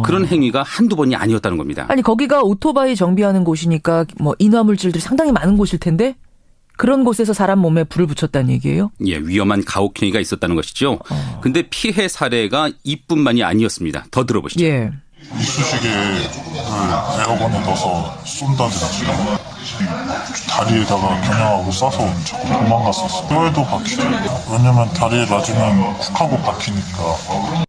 그런 행위가 한두 번이 아니었다는 겁니다. 아니, 거기가 오토바이 정비하는 곳이니까 인화물질들이 상당히 많은 곳일 텐데 그런 곳에서 사람 몸에 불을 붙였다는 얘기예요? 위험한 가혹행위가 있었다는 것이죠. 근데 피해 사례가 이뿐만이 아니었습니다. 더 들어보시죠. 이쑤시개를 에어건에 넣어서 쏜다든지 다리에다가 겨냥하고 쏴서 자꾸 도망갔었어요. 뼈에도 박히죠. 왜냐면 다리에 맞으면 쿡 하고 박히니까.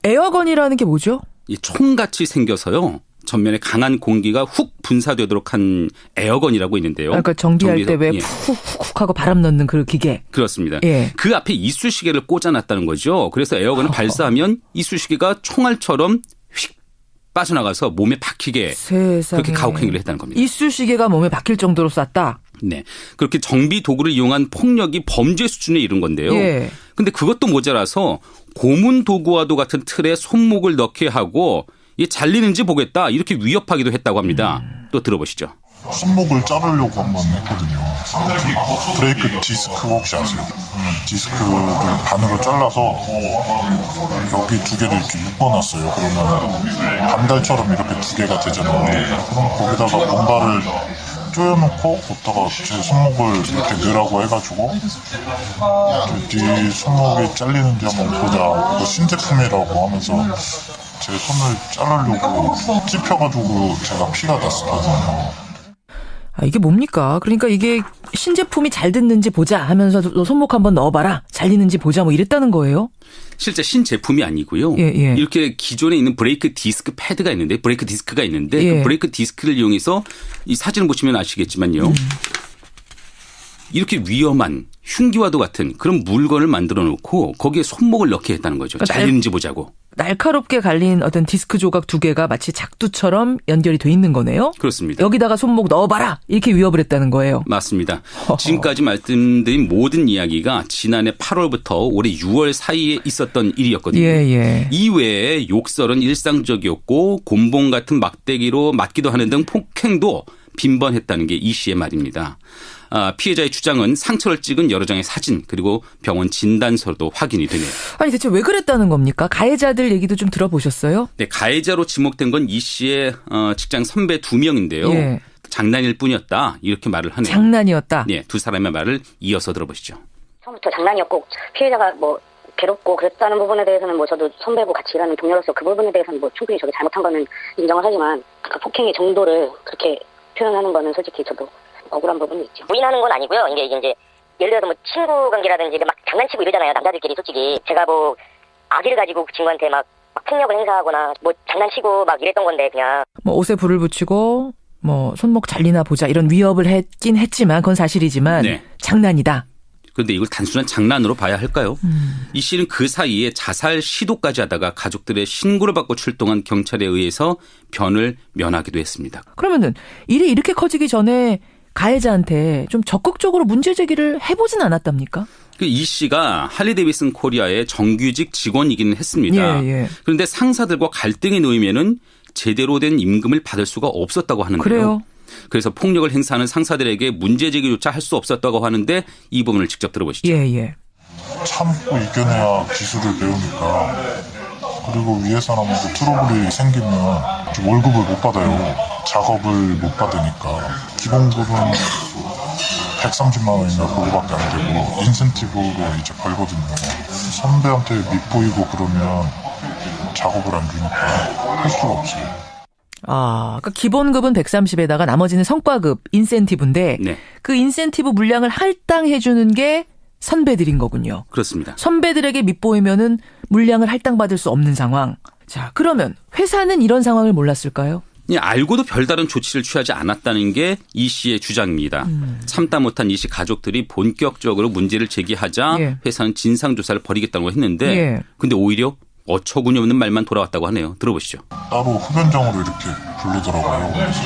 에어건이라는 게 뭐죠? 이 총같이 생겨서요. 전면에 강한 공기가 훅 분사되도록 한 에어건이라고 있는데요. 그러니까 정비할 때 왜 훅훅 하고 바람 넣는 그 기계. 그렇습니다. 그 앞에 이쑤시개를 꽂아놨다는 거죠. 그래서 에어건을 발사하면 이쑤시개가 총알처럼 휙 빠져나가서 몸에 박히게 세상에. 그렇게 가혹행위를 했다는 겁니다. 이쑤시개가 몸에 박힐 정도로 쐈다? 네. 그렇게 정비 도구를 이용한 폭력이 범죄 수준에 이른 건데요. 근데 그것도 모자라서 고문 도구와도 같은 틀에 손목을 넣게 하고 잘리는지 보겠다 이렇게 위협하기도 했다고 합니다. 또 들어보시죠. 손목을 자르려고 한번 했거든요. 브레이크 디스크 혹시 아세요? 디스크를 반으로 잘라서 여기 두 개를 이렇게 묶어놨어요. 그러면 반달처럼 이렇게 두 개가 되잖아요. 그럼 거기다가 몸발을 조여놓고 걷다가 제 손목을 이렇게 넣으라고 해가지고 네 손목이 잘리는지 한번 보자. 이거 신제품이라고 하면서 제 손을 자르려고 찝혀가지고 제가 피가 났었거든요. 이게 뭡니까? 그러니까 이게 신제품이 잘 듣는지 보자 하면서 너 손목 한번 넣어봐라. 잘리는지 보자 이랬다는 거예요? 실제 신제품이 아니고요. 이렇게 기존에 있는 브레이크 디스크 패드가 있는데 브레이크 디스크가 있는데 그 브레이크 디스크를 이용해서 이 사진을 보시면 아시겠지만요. 이렇게 위험한 흉기와도 같은 그런 물건을 만들어 놓고 거기에 손목을 넣게 했다는 거죠. 잘리는지 보자고. 날카롭게 갈린 어떤 디스크 조각 2개가 마치 작두처럼 연결이 돼 있는 거네요. 그렇습니다. 여기다가 손목 넣어봐라 이렇게 위협을 했다는 거예요. 맞습니다. 지금까지 말씀드린 모든 이야기가 지난해 8월부터 올해 6월 사이에 있었던 일이었거든요. 이외에 욕설은 일상적이었고 곤봉 같은 막대기로 맞기도 하는 등 폭행도 빈번했다는 게 이 씨의 말입니다. 피해자의 주장은 상처를 찍은 여러 장의 사진 그리고 병원 진단서도 확인이 되네요. 아니 대체 왜 그랬다는 겁니까? 가해자들 얘기도 좀 들어보셨어요? 네, 가해자로 지목된 건 이 씨의 직장 선배 2명인데요. 장난일 뿐이었다 이렇게 말을 하네요. 장난이었다? 네, 두 사람의 말을 이어서 들어보시죠. 처음부터 장난이었고 피해자가 뭐 괴롭고 그랬다는 부분에 대해서는 뭐 저도 선배고 같이 일하는 동료로서 그 부분에 대해서는 뭐 충분히 저도 잘못한 거는 인정을 하지만 그 폭행의 정도를 그렇게 표현하는 거는 솔직히 저도 억울한 부분이 있죠. 부인하는 건 아니고요. 이게 예를 들어서 뭐 친구 관계라든지 막 장난치고 이러잖아요. 남자들끼리 솔직히 제가 뭐 아기를 가지고 그 친구한테 막 폭력을 행사하거나 뭐 장난치고 막 이랬던 건데 그냥 뭐 옷에 불을 붙이고 뭐 손목 잘리나 보자 이런 위협을 했긴 했지만 그건 사실이지만 장난이다. 그런데 이걸 단순한 장난으로 봐야 할까요? 이 씨는 그 사이에 자살 시도까지 하다가 가족들의 신고를 받고 출동한 경찰에 의해서 변을 면하기도 했습니다. 그러면은 일이 이렇게 커지기 전에 가해자한테 좀 적극적으로 문제 제기를 해보진 않았답니까? 이 씨가 할리데이비슨 코리아의 정규직 직원이기는 했습니다. 그런데 상사들과 갈등이 놓이면은 제대로 된 임금을 받을 수가 없었다고 하는데요. 그래요? 그래서 폭력을 행사하는 상사들에게 문제 제기조차 할 수 없었다고 하는데 이 부분을 직접 들어보시죠. 참고 이겨내야 기술을 배우니까 그리고 위에 사람하고 트러블이 생기면 월급을 못 받아요. 작업을 못 받으니까 기본급은 130만 원인가 그거밖에 안 되고 인센티브로 이제 벌거든요. 선배한테 밉보이고 그러면 작업을 안 주니까 할 수가 없어요. 그러니까 기본급은 130에다가 나머지는 성과급, 인센티브인데 그 인센티브 물량을 할당해 주는 게 선배들인 거군요. 그렇습니다. 선배들에게 밉보이면은 물량을 할당받을 수 없는 상황. 자, 그러면 회사는 이런 상황을 몰랐을까요? 알고도 별다른 조치를 취하지 않았다는 게 이 씨의 주장입니다. 참다 못한 이 씨 가족들이 본격적으로 문제를 제기하자 회사는 진상조사를 벌이겠다고 했는데 근데 오히려 어처구니 없는 말만 돌아왔다고 하네요. 들어보시죠. 따로 흡연장으로 이렇게 부르더라고요. 그래서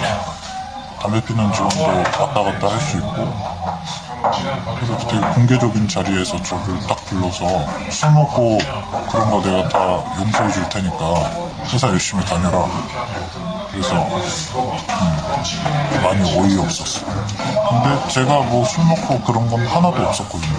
담배 피는 직원도 왔다 갔다 할 수 있고 그래서 되게 공개적인 자리에서 저를 딱 불러서 술 먹고 그런 거 내가 다 용서해 줄 테니까 회사 열심히 다녀라. 그래서 많이 어이없었어요. 근데 제가 뭐 술 먹고 그런 건 하나도 없었거든요.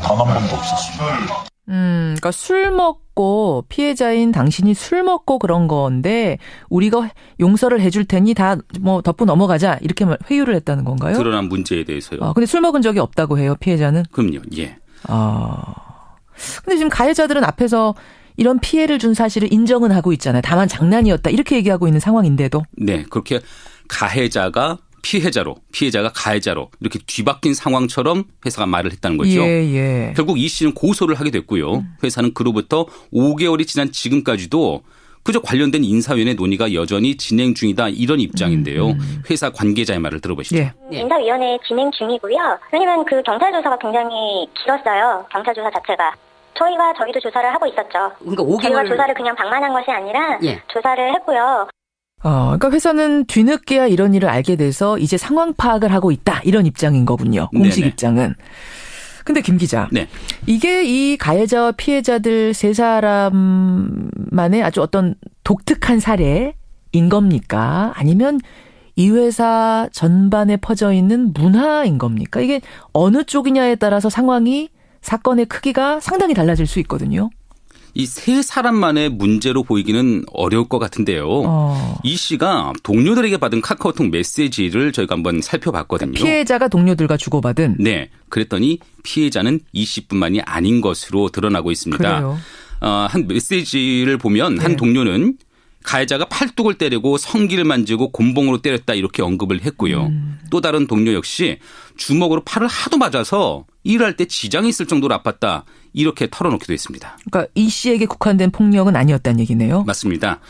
단 한 번도 없었어요. 그러니까 술 먹고 피해자인 당신이 술 먹고 그런 건데 우리가 용서를 해줄 테니 다 뭐 덮고 넘어가자 이렇게 회유를 했다는 건가요? 드러난 문제에 대해서요. 근데 술 먹은 적이 없다고 해요, 피해자는? 그럼요. 예. 근데 지금 가해자들은 앞에서 이런 피해를 준 사실을 인정은 하고 있잖아요. 다만 장난이었다 이렇게 얘기하고 있는 상황인데도. 네, 그렇게 가해자가 피해자가 가해자로 이렇게 뒤바뀐 상황처럼 회사가 말을 했다는 거죠. 결국 이 씨는 고소를 하게 됐고요. 회사는 그로부터 5개월이 지난 지금까지도 그저 관련된 인사위원회 논의가 여전히 진행 중이다 이런 입장인데요. 회사 관계자의 말을 들어보시죠. 인사위원회 진행 중이고요. 왜냐하면 그 경찰 조사가 굉장히 길었어요. 경찰 조사 자체가. 저희도 조사를 하고 있었죠. 그러니까 5개월 저희가 조사를 그냥 방만한 것이 아니라 조사를 했고요. 그러니까 회사는 뒤늦게야 이런 일을 알게 돼서 이제 상황 파악을 하고 있다 이런 입장인 거군요. 공식 입장은. 근데 김 기자, 이게 이 가해자와 피해자들 세 사람만의 아주 어떤 독특한 사례인 겁니까? 아니면 이 회사 전반에 퍼져 있는 문화인 겁니까? 이게 어느 쪽이냐에 따라서 사건의 크기가 상당히 달라질 수 있거든요. 이 세 사람만의 문제로 보이기는 어려울 것 같은데요. 이 씨가 동료들에게 받은 카카오톡 메시지를 저희가 한번 살펴봤거든요. 피해자가 동료들과 주고받은? 네. 그랬더니 피해자는 이 씨뿐만이 아닌 것으로 드러나고 있습니다. 그래요? 한 메시지를 보면 한 동료는 가해자가 팔뚝을 때리고 성기를 만지고 곤봉으로 때렸다 이렇게 언급을 했고요. 또 다른 동료 역시 주먹으로 팔을 하도 맞아서 일할 때 지장이 있을 정도로 아팠다 이렇게 털어놓기도 했습니다. 그러니까 이 씨에게 국한된 폭력은 아니었다는 얘기네요. 맞습니다.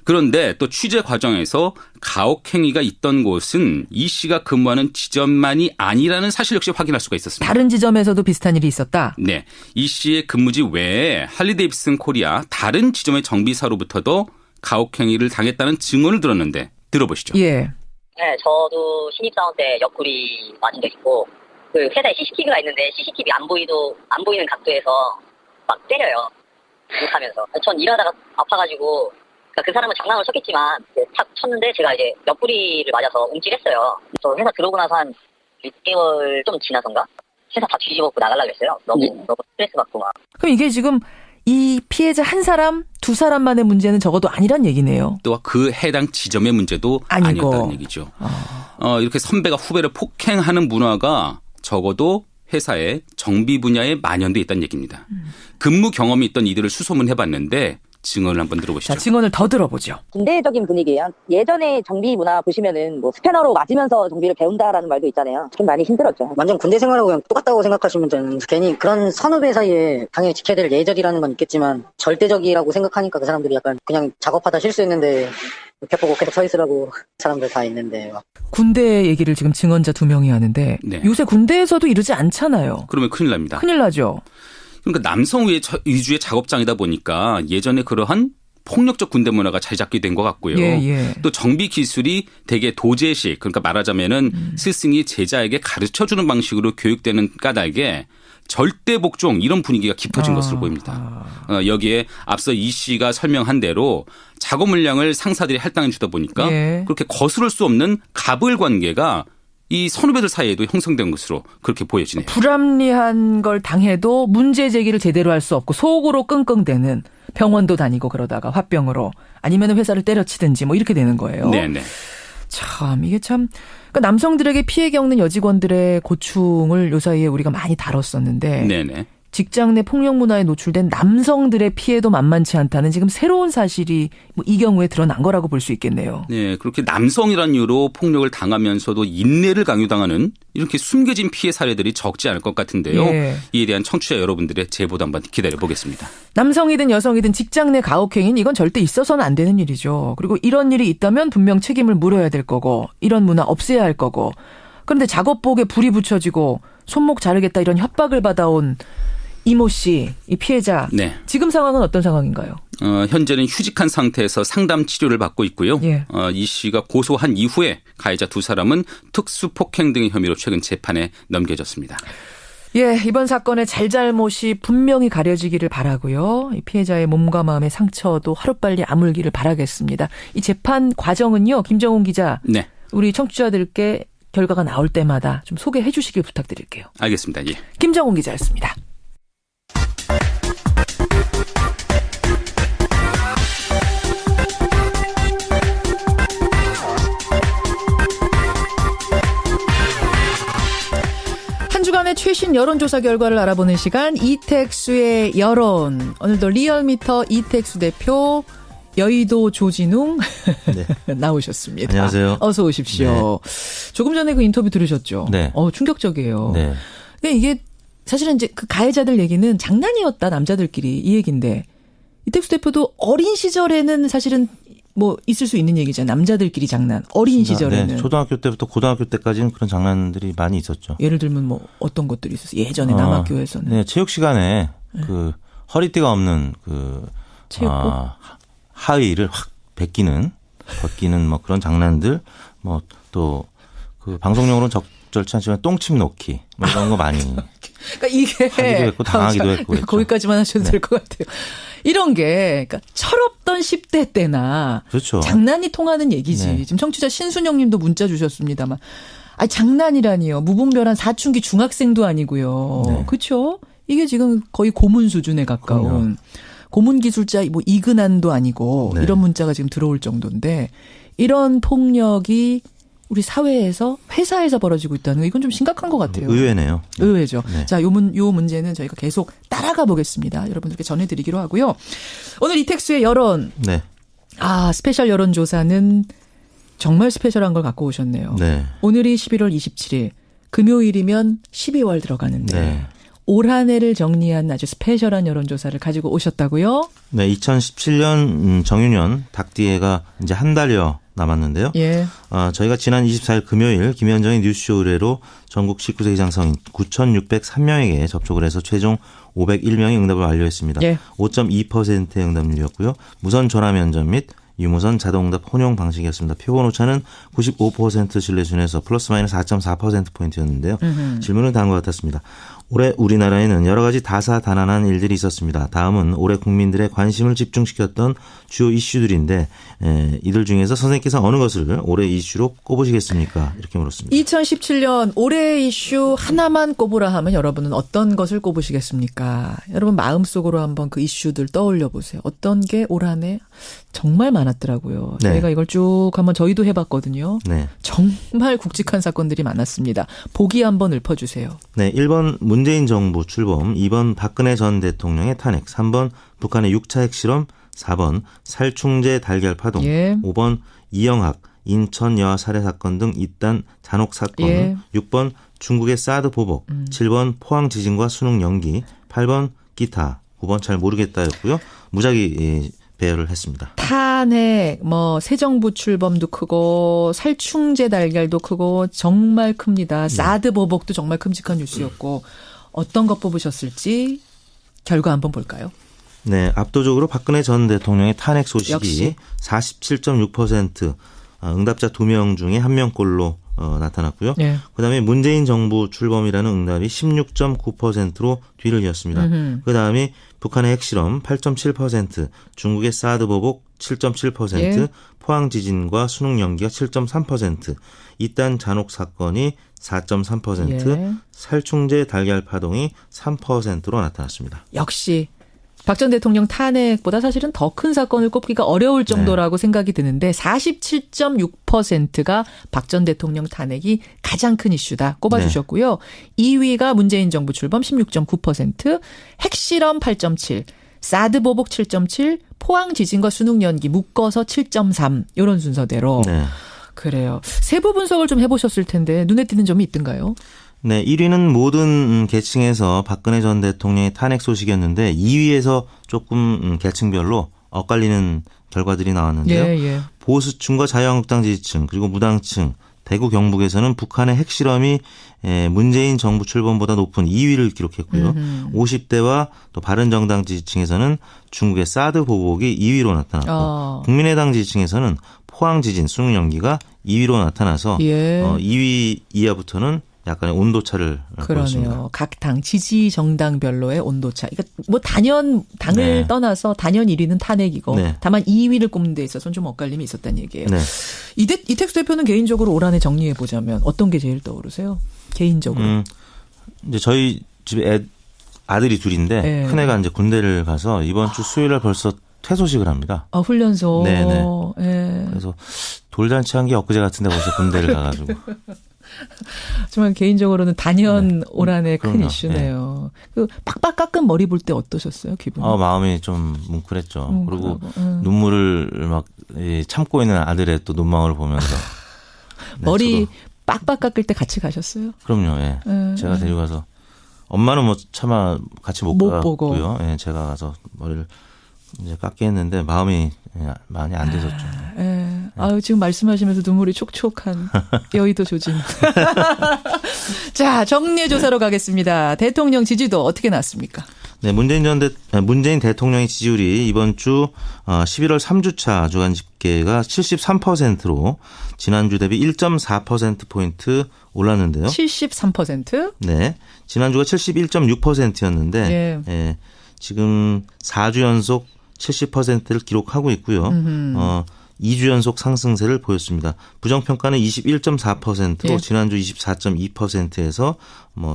그런데 또 취재 과정에서 가혹행위가 있던 곳은 이 씨가 근무하는 지점만이 아니라는 사실 역시 확인할 수가 있었습니다. 다른 지점에서도 비슷한 일이 있었다? 네. 이 씨의 근무지 외에 할리데이비슨 코리아 다른 지점의 정비사로부터도 가혹행위를 당했다는 증언을 들었는데 들어보시죠. 예. 네, 저도 신입사원 때 옆구리 맞은 적 있고 그 회사에 CCTV가 있는데 CCTV 안 보이는 각도에서 막 때려요. 욕하면서. 전 일하다가 아파가지고 그 사람은 장난을 쳤겠지만 탁 쳤는데 제가 이제 옆구리를 맞아서 움찔했어요. 저 회사 들어오고 나서 한 6개월 좀 지나선가 회사 다 뒤집어놓고 나가려고 했어요. 너무 스트레스 받고 막. 그럼 이게 지금 이 피해자 한 사람, 두 사람만의 문제는 적어도 아니란 얘기네요. 또 그 해당 지점의 문제도 아니었다는 얘기죠. 이렇게 선배가 후배를 폭행하는 문화가 적어도 회사의 정비 분야에 만연돼 있다는 얘기입니다. 근무 경험이 있던 이들을 수소문 해봤는데 증언을 한번 들어보시죠. 자, 증언을 더 들어보죠. 군대적인 분위기예요. 예전에 정비 문화 보시면은 뭐 스패너로 맞으면서 정비를 배운다라는 말도 있잖아요. 좀 많이 힘들었죠. 완전 군대 생활하고 그냥 똑같다고 생각하시면 되는, 괜히 그런 선후배 사이에 당연히 지켜야 될 예절이라는 건 있겠지만 절대적이라고 생각하니까 그 사람들이 약간 그냥 작업하다 실수했는데 벽보고 계속 서 있으라고 사람들 다 있는데 막. 군대 얘기를 지금 증언자 2명이 하는데 네. 요새 군대에서도 이러지 않잖아요. 그러면 큰일 납니다. 큰일 나죠. 그러니까 남성 위주의 작업장이다 보니까 예전에 그러한 폭력적 군대 문화가 자리 잡게 된 것 같고요. 또 정비 기술이 되게 도제식, 그러니까 말하자면은 스승이 제자에게 가르쳐주는 방식으로 교육되는 까닭에 절대 복종 이런 분위기가 깊어진 것으로 보입니다. 여기에 앞서 이 씨가 설명한 대로 작업 물량을 상사들이 할당해 주다 보니까 그렇게 거스를 수 없는 갑을 관계가 이 선후배들 사이에도 형성된 것으로 그렇게 보여지네요. 불합리한 걸 당해도 문제 제기를 제대로 할 수 없고 속으로 끙끙대는, 병원도 다니고 그러다가 화병으로 아니면 회사를 때려치든지 뭐 이렇게 되는 거예요. 네네. 참 이게 참 그러니까 남성들에게 피해 겪는 여직원들의 고충을 요 사이에 우리가 많이 다뤘었는데 네네. 직장 내 폭력 문화에 노출된 남성들의 피해도 만만치 않다는 지금 새로운 사실이 뭐 이 경우에 드러난 거라고 볼 수 있겠네요. 네, 그렇게 남성이란 이유로 폭력을 당하면서도 인내를 강요당하는 이렇게 숨겨진 피해 사례들이 적지 않을 것 같은데요. 이에 대한 청취자 여러분들의 제보도 한번 기다려보겠습니다. 남성이든 여성이든 직장 내 가혹행위는 이건 절대 있어서는 안 되는 일이죠. 그리고 이런 일이 있다면 분명 책임을 물어야 될 거고 이런 문화 없애야 할 거고, 그런데 작업복에 불이 붙여지고 손목 자르겠다 이런 협박을 받아온 이모 씨, 이 피해자. 네. 지금 상황은 어떤 상황인가요? 현재는 휴직한 상태에서 상담 치료를 받고 있고요. 이 씨가 고소한 이후에 가해자 두 사람은 특수폭행 등의 혐의로 최근 재판에 넘겨졌습니다. 예, 이번 사건의 잘잘못이 분명히 가려지기를 바라고요. 이 피해자의 몸과 마음의 상처도 하루빨리 아물기를 바라겠습니다. 이 재판 과정은요, 김정훈 기자. 네. 우리 청취자들께 결과가 나올 때마다 좀 소개해 주시길 부탁드릴게요. 알겠습니다. 예. 김정훈 기자였습니다. 한 주간의 최신 여론조사 결과를 알아보는 시간, 이택수의 여론. 오늘도 리얼미터 이택수 대표, 여의도 조진웅 네. 나오셨습니다. 안녕하세요. 어서 오십시오. 네. 조금 전에 그 인터뷰 들으셨죠? 네. 충격적이에요. 네. 근데 이게 사실은 이제 그 가해자들 얘기는 장난이었다, 남자들끼리, 이 얘기인데, 이택수 대표도 어린 시절에는 사실은 뭐 있을 수 있는 얘기잖아요. 남자들끼리 장난. 어린 시절에는. 네. 초등학교 때부터 고등학교 때까지는 그런 장난들이 많이 있었죠. 예를 들면 뭐 어떤 것들이 있었어요? 예전에 남학교에서는. 네, 체육 시간에 그 허리띠가 없는 그 하의를 확 벗기는 뭐 그런 장난들, 뭐 또 그 방송용으로는 적절치 않지만 똥침 놓기 뭐 이런 거 많이. 그러니까 이게 하기도 했고 당하기도 했고. 거기까지만 하셔도 될 것 같아요. 이런 게 그러니까 철없던 10대 때나 그렇죠. 장난이 통하는 얘기지. 네. 지금 청취자 신순영 님도 문자 주셨습니다만. 장난이라니요. 무분별한 사춘기 중학생도 아니고요. 네. 그렇죠? 이게 지금 거의 고문 수준에 가까운. 그럼요. 고문 기술자 뭐 이근한도 아니고 네. 이런 문자가 지금 들어올 정도인데, 이런 폭력이 우리 사회에서, 회사에서 벌어지고 있다는 거, 이건 좀 심각한 것 같아요. 의외네요. 의외죠. 네. 자, 요 문제는 저희가 계속 따라가 보겠습니다. 여러분들께 전해드리기로 하고요. 오늘 이택수의 여론. 네. 스페셜 여론조사는 정말 스페셜한 걸 갖고 오셨네요. 네. 오늘이 11월 27일. 금요일이면 12월 들어가는데. 네. 올 한 해를 정리한 아주 스페셜한 여론조사를 가지고 오셨다고요? 네, 2017년 정유년 닭띠해가 이제 한 달여 남았는데요. 예. 저희가 지난 24일 금요일 김현정의 뉴스쇼 의뢰로 전국 19세 이상 성인 9,603명에게 접촉을 해서 최종 501명이 응답을 완료했습니다. 예. 5.2%의 응답률이었고요. 무선 전화 면접 및 유무선 자동응답 혼용 방식이었습니다. 표본 오차는 95% 신뢰 수준에서 플러스 마이너스 4.4%포인트였는데요. 질문은 다음과 같았습니다. 올해 우리나라에는 여러 가지 다사다난한 일들이 있었습니다. 다음은 올해 국민들의 관심을 집중시켰던 주요 이슈들인데 이들 중에서 선생님께서 어느 것을 올해 이슈로 꼽으시겠습니까? 이렇게 물었습니다. 2017년 올해 이슈 하나만 꼽으라 하면 여러분은 어떤 것을 꼽으시겠습니까? 여러분 마음속으로 한번 그 이슈들 떠올려 보세요. 어떤 게 올 한 해 정말 많았더라고요. 네. 저희가 이걸 쭉 한번 저희도 해봤거든요. 네. 정말 굵직한 사건들이 많았습니다. 보기 한번 읊어주세요. 네, 1번 문재인 정부 출범, 2번 박근혜 전 대통령의 탄핵, 3번 북한의 6차 핵실험, 4번 살충제 달걀 파동, 예. 5번 이영학, 인천 여아 살해 사건 등 잇단 잔혹 사건, 예. 6번 중국의 사드 보복, 7번 포항 지진과 수능 연기, 8번 기타, 9번 잘 모르겠다였고요. 무작위 배열을 했습니다. 탄핵, 새 정부 출범도 크고 살충제 달걀도 크고 정말 큽니다. 사드 보복도 정말 끔찍한 뉴스였고 어떤 것 뽑으셨을지 결과 한번 볼까요? 네, 압도적으로 박근혜 전 대통령의 탄핵 소식이 역시. 47.6% 응답자 2명 중에 1명꼴로 나타났고요. 네. 그다음에 문재인 정부 출범이라는 응답이 16.9%로 뒤를 이었습니다. 그다음에 북한의 핵실험 8.7%, 중국의 사드 보복 7.7%, 예. 포항 지진과 수능 연기가 7.3%, 잇단 잔혹 사건이 4.3%, 예. 살충제 달걀 파동이 3%로 나타났습니다. 역시 박 전 대통령 탄핵보다 사실은 더 큰 사건을 꼽기가 어려울 정도라고 생각이 드는데 47.6%가 박 전 대통령 탄핵이 가장 큰 이슈다 꼽아주셨고요. 2위가 문재인 정부 출범 16.9%, 핵실험 8.7%, 사드 보복 7.7%, 포항 지진과 수능 연기 묶어서 7.3% 이런 순서대로. 네. 그래요. 세부 분석을 좀 해보셨을 텐데 눈에 띄는 점이 있던가요? 네, 1위는 모든 계층에서 박근혜 전 대통령의 탄핵 소식이었는데 2위에서 조금 계층별로 엇갈리는 결과들이 나왔는데요. 예, 예. 보수층과 자유한국당 지지층 그리고 무당층, 대구 경북에서는 북한의 핵실험이 문재인 정부 출범보다 높은 2위를 기록했고요. 50대와 또 바른정당 지지층에서는 중국의 사드 보복이 2위로 나타났고 국민의당 지지층에서는 포항 지진 수능 연기가 2위로 나타나서 예. 2위 이하부터는 약간의 온도차를 보였습니다. 그러네요. 각 당 지지 정당별로의 온도차. 그러니까 당을 네. 떠나서 단연 1위는 탄핵이고 네. 다만 2위를 꼽는 데 있어서는 좀 엇갈림이 있었다는 얘기예요. 네. 이택수 대표는 개인적으로 올 한 해 정리해 보자면 어떤 게 제일 떠오르세요? 개인적으로. 이제 저희 집에 아들이 둘인데 네. 큰애가 이제 군대를 가서 이번 주 수요일날 벌써 퇴소식을 합니다. 훈련소. 네네. 네. 그래서 돌잔치 한 게 엊그제 같은데 벌써 군대를 가가지고. 정말 개인적으로는 단연 올 한 해 큰 그럼요. 이슈네요. 그 빡빡 깎은 머리 볼 때 어떠셨어요, 기분? 마음이 좀 뭉클했죠. 그리고 눈물을 막 참고 있는 아들의 또 눈망울을 보면서. 머리 저도. 빡빡 깎을 때 같이 가셨어요? 그럼요. 예. 제가 데리고 가서 엄마는 뭐 차마 같이 못 가고요. 예, 제가 가서 머리를 이제 깎게 했는데 마음이 많이 안 되셨죠. 지금 말씀하시면서 눈물이 촉촉한 여의도 조짐. 자, 정례 조사로 가겠습니다. 대통령 지지도 어떻게 나왔습니까? 네, 문재인 대통령의 지지율이 이번 주 11월 3주차 주간 집계가 73%로 지난주 대비 1.4%포인트 올랐는데요. 73%? 네. 지난주가 71.6%였는데 예, 지금 4주 연속 70%를 기록하고 있고요. 2주 연속 상승세를 보였습니다. 부정평가는 21.4%로 예. 지난주 24.2%에서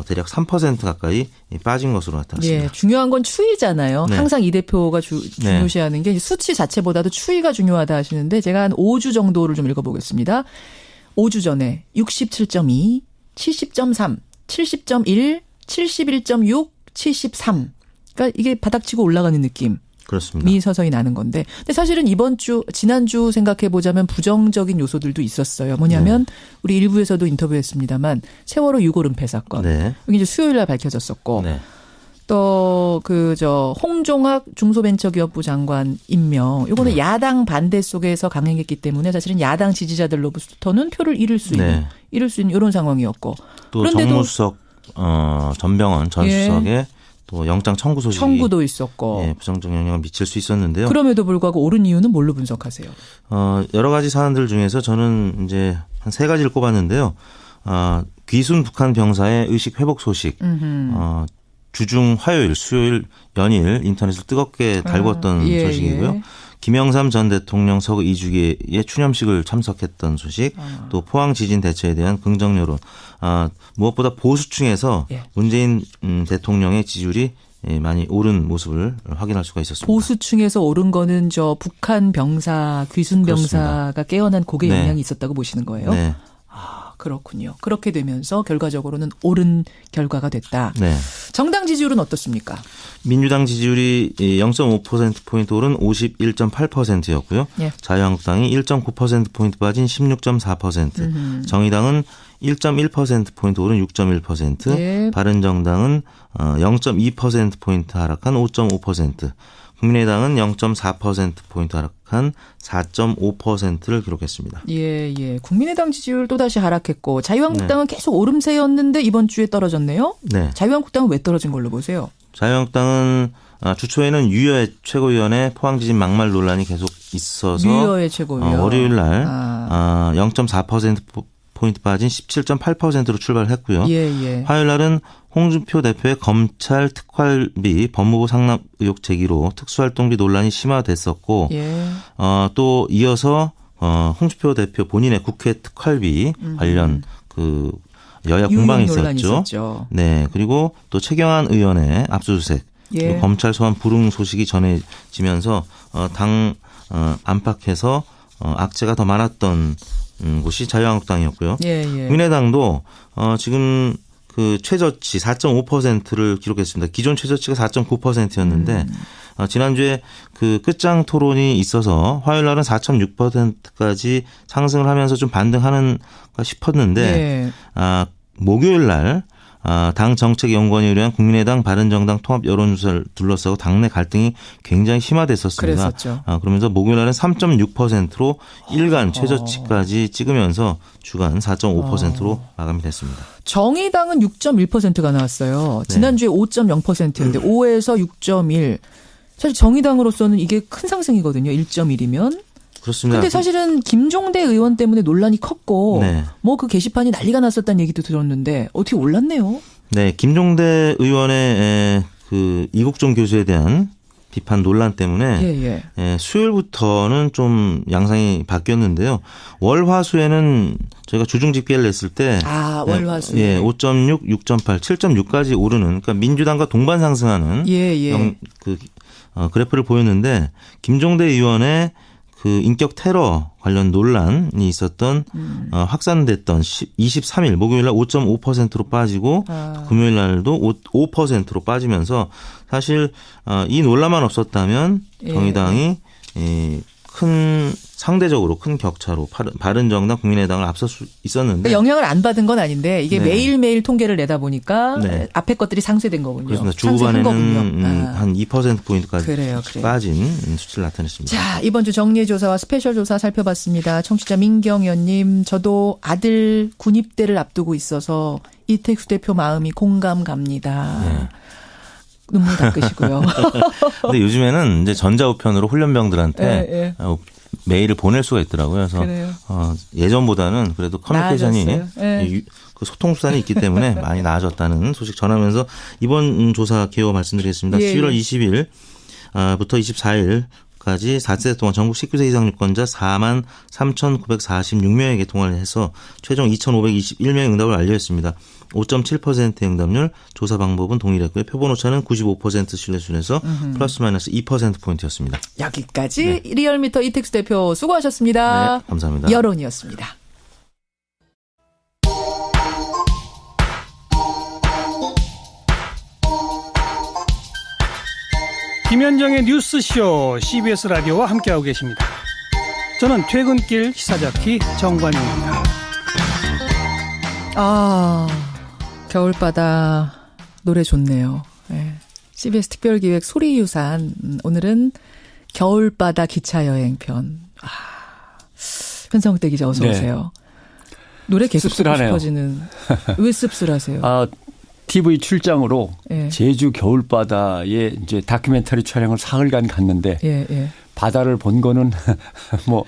대략 3% 가까이 빠진 것으로 나타났습니다. 예, 중요한 건 추이잖아요. 네. 항상 이 대표가 중요시하는 게 수치 자체보다도 추이가 중요하다 하시는데 제가 한 5주 정도를 좀 읽어보겠습니다. 5주 전에 67.2, 70.3, 70.1, 71.6, 73. 그러니까 이게 바닥치고 올라가는 느낌. 그렇습니다. 미 서서히 나는 건데. 근데 사실은 지난주 생각해 보자면 부정적인 요소들도 있었어요. 뭐냐면 우리 일부에서도 인터뷰했습니다만 세월호 6월 은폐 사건. 네. 여기 이제 수요일 날 밝혀졌었고. 네. 또 홍종학 중소벤처기업부 장관 임명. 이거는 야당 반대 속에서 강행했기 때문에 사실은 야당 지지자들로부터는 표를 잃을 수 있는 이런 상황이었고. 또 그런데도 정무수석 전병헌 전 수석의 또 영장 청구도 있었고 부정적 영향을 미칠 수 있었는데요. 그럼에도 불구하고 옳은 이유는 뭘로 분석하세요? 여러 가지 사안들 중에서 저는 이제 한 3가지를 꼽았는데요. 귀순 북한 병사의 의식 회복 소식. 주중 화요일, 수요일, 연일 인터넷을 뜨겁게 달궜던 소식이고요. 김영삼 전 대통령 서거 2주기의 추념식을 참석했던 소식, 또 포항 지진 대처에 대한 긍정 여론. 무엇보다 보수층에서 문재인 대통령의 지지율이 많이 오른 모습을 확인할 수가 있었습니다. 보수층에서 오른 거는 북한 병사, 귀순 병사가 그렇습니다. 깨어난 곡의 영향이 있었다고 보시는 거예요? 네. 그렇군요. 그렇게 되면서 결과적으로는 옳은 결과가 됐다. 네. 정당 지지율은 어떻습니까? 민주당 지지율이 0.5%포인트 오른 51.8%였고요. 자유한국당이 1.9%포인트 빠진 16.4%. 정의당은 1.1%포인트 오른 6.1%. 바른정당은 0.2%포인트 하락한 5.5%. 국민의당은 0.4%포인트 하락한 4.5%를 기록했습니다. 예. 국민의당 지지율 또다시 하락했고 자유한국당은 계속 오름세였는데 이번 주에 떨어졌네요. 네. 자유한국당은 왜 떨어진 걸로 보세요? 자유한국당은 주초에는 유여의 최고위원회 포항 지진 막말 논란이 계속 있어서 유여의 최고위원 월요일 날 0.4%포인트 빠진 17.8%로 출발했고요. 화요일 날은 홍준표 대표의 검찰 특활비 법무부 상납 의혹 제기로 특수활동비 논란이 심화됐었고 또 이어서 홍준표 대표 본인의 국회 특활비 관련 여야 공방이 있었죠. 네, 그리고 또 최경환 의원의 압수수색, 검찰 소환 불응 소식이 전해지면서 당 안팎에서 악재가 더 많았던 곳이 자유한국당이었고요. 국민의당도 지금 최저치 4.5%를 기록했습니다. 기존 최저치가 4.9%였는데 지난주에 끝장 토론이 있어서 화요일 날은 4.6%까지 상승을 하면서 좀 반등하는가 싶었는데 목요일 날 당 정책연구원에 의뢰한 국민의당 바른정당 통합 여론조사를 둘러싸고 당내 갈등이 굉장히 심화됐었습니다. 그러면서 목요일 날은 3.6%로 일간 최저치까지 찍으면서 주간 4.5%로 마감이 됐습니다. 정의당은 6.1%가 나왔어요. 지난주에 5.0%였는데 5에서 6.1. 사실 정의당으로서는 이게 큰 상승이거든요. 1.1이면. 그렇습니다. 근데 사실은 김종대 의원 때문에 논란이 컸고 그 게시판이 난리가 났었다는 얘기도 들었는데 어떻게 올랐네요. 네, 김종대 의원의 이국종 교수에 대한 비판 논란 때문에 수요일부터는 좀 양상이 바뀌었는데요. 월화수에는 저희가 주중 집계를 냈을 때 월화수 5.6, 6.8, 7.6까지 오르는 그러니까 민주당과 동반 상승하는 그래프를 보였는데 김종대 의원의 인격 테러 관련 논란이 있었던 확산됐던 23일 목요일 날 5.5%로 빠지고 금요일 날도 5%로 빠지면서 사실 이 논란만 없었다면 정의당이 상대적으로 큰 격차로 바른정당 국민의당을 앞설 수 있었는데 영향을 안 받은 건 아닌데 이게 매일매일 통계를 내다 보니까 앞에 것들이 상쇄된 거군요. 그렇습니다. 주후반에는 한 2%포인트까지 빠진 수치를 나타냈습니다. 자, 이번 주 정리조사와 스페셜 조사 살펴봤습니다. 청취자 민경연님, 저도 아들 군입대를 앞두고 있어서 이택수 대표 마음이 공감 갑니다. 눈물 닦으시고요. 근데 요즘에는 이제 전자우편으로 훈련병들한테 메일을 보낼 수가 있더라고요. 그래서 예전보다는 그래도 커뮤니케이션이 소통 수단이 있기 때문에 많이 나아졌다는 소식 전하면서 이번 조사 개요 말씀드리겠습니다. 11월 20일부터 24일까지 4세대 동안 전국 19세 이상 유권자 4만 3,946명에게 통화를 해서 최종 2,521명의 응답을 완료했습니다. 5.7%의 응답률, 조사 방법은 동일했고요. 표본 오차는 95% 신뢰 수준에서 플러스 마이너스 2%포인트였습니다. 여기까지 리얼미터 이택수 대표 수고하셨습니다. 네, 감사합니다. 여론이었습니다. 김현정의 뉴스쇼 CBS 라디오와 함께하고 계십니다. 저는 퇴근길 시사자키 정관용입니다. 겨울바다 노래 좋네요. CBS 특별기획 소리유산. 오늘은 겨울바다 기차여행 편. 현성대 기자 어서 오세요. 네. 노래 계속 듣고 싶어지는. 왜 씁쓸하세요? TV 출장으로 예. 제주 겨울바다에 이제 다큐멘터리 촬영을 사흘간 갔는데 바다를 본 거는 뭐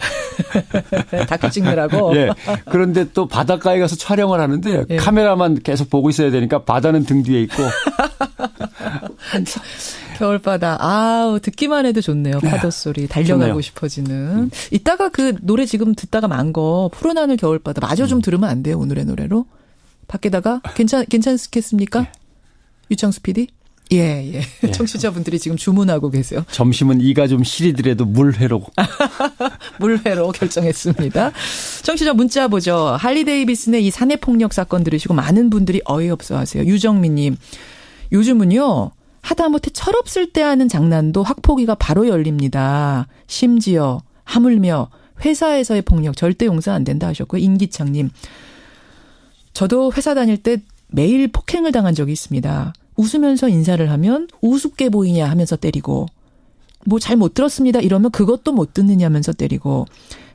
다큐 찍느라고. 예. 그런데 또 바닷가에 가서 촬영을 하는데 카메라만 계속 보고 있어야 되니까 바다는 등 뒤에 있고. 겨울바다. 듣기만 해도 좋네요. 파도 소리. 달려가고 좋네요. 싶어지는. 이따가 그 노래 지금 듣다가 만 거 푸른 하늘 겨울바다 마저 좀 들으면 안 돼요? 오늘의 노래로? 밖에다가 괜찮겠습니까? 유창수 PD? 예. 청취자분들이 지금 주문하고 계세요. 점심은 이가 좀 시리더라도 물회로. 물회로 결정했습니다. 청취자 문자 보죠. 할리 데이비슨의 이 사내폭력 사건 들으시고 많은 분들이 어이없어 하세요. 유정민님. 요즘은요. 하다못해 철없을 때 하는 장난도 학폭위가 바로 열립니다. 심지어 하물며 회사에서의 폭력 절대 용서 안 된다 하셨고요. 임기창님. 저도 회사 다닐 때 매일 폭행을 당한 적이 있습니다. 웃으면서 인사를 하면 우습게 보이냐 하면서 때리고 뭐 잘 못 들었습니다 이러면 그것도 못 듣느냐 하면서 때리고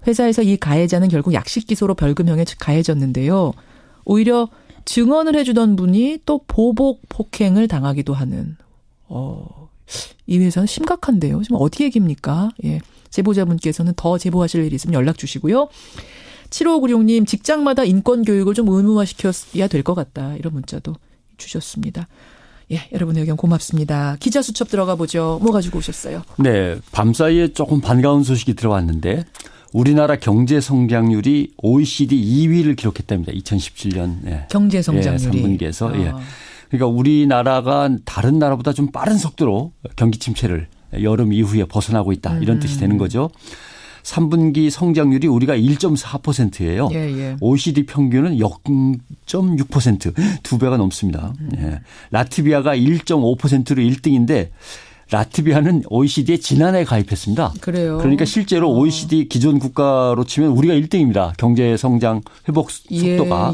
회사에서 이 가해자는 결국 약식 기소로 벌금형에 가해졌는데요. 오히려 증언을 해주던 분이 또 보복 폭행을 당하기도 하는 이 회사는 심각한데요. 지금 어디 얘기입니까? 예. 제보자분께서는 더 제보하실 일 있으면 연락 주시고요. 7596님 직장마다 인권교육을 좀 의무화시켜야 될 것 같다. 이런 문자도 주셨습니다. 예, 여러분의 의견 고맙습니다. 기자 수첩 들어가 보죠. 뭐 가지고 오셨어요? 네, 밤사이에 조금 반가운 소식이 들어왔는데 우리나라 경제 성장률이 OECD 2위를 기록했답니다. 2017년. 경제 성장률이. 3분기에서. 그러니까 우리나라가 다른 나라보다 좀 빠른 속도로 경기 침체를 여름 이후에 벗어나고 있다. 이런 뜻이 되는 거죠. 3분기 성장률이 우리가 1.4%예요. OECD 평균은 0.6%, 2배가 넘습니다. 라트비아가 1.5%로 1등인데 라트비아는 OECD에 지난해 가입했습니다. 그래요. 그러니까 실제로 OECD 기존 국가로 치면 우리가 1등입니다. 경제 성장 회복 속도가.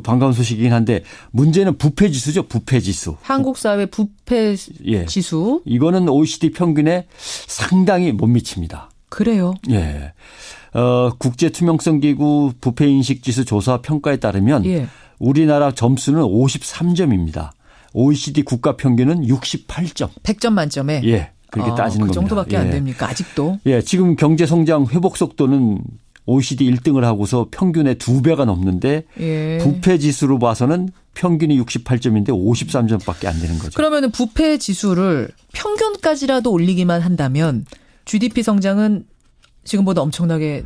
반가운 소식이긴 한데 문제는 부패지수죠. 부패지수. 한국 사회 부패지수. 이거는 OECD 평균에 상당히 못 미칩니다. 그래요? 예. 국제투명성기구 부패인식지수 조사 평가에 따르면 우리나라 점수는 53점입니다. OECD 국가 평균은 68점. 100점 만점에? 예. 그렇게 따지는 겁니다. 그 정도밖에 안 됩니까? 아직도? 예. 지금 경제성장 회복 속도는 OECD 1등을 하고서 평균의 2배가 넘는데 부패지수로 봐서는 평균이 68점인데 53점밖에 안 되는 거죠. 그러면 부패지수를 평균까지라도 올리기만 한다면 GDP 성장은 지금보다 엄청나게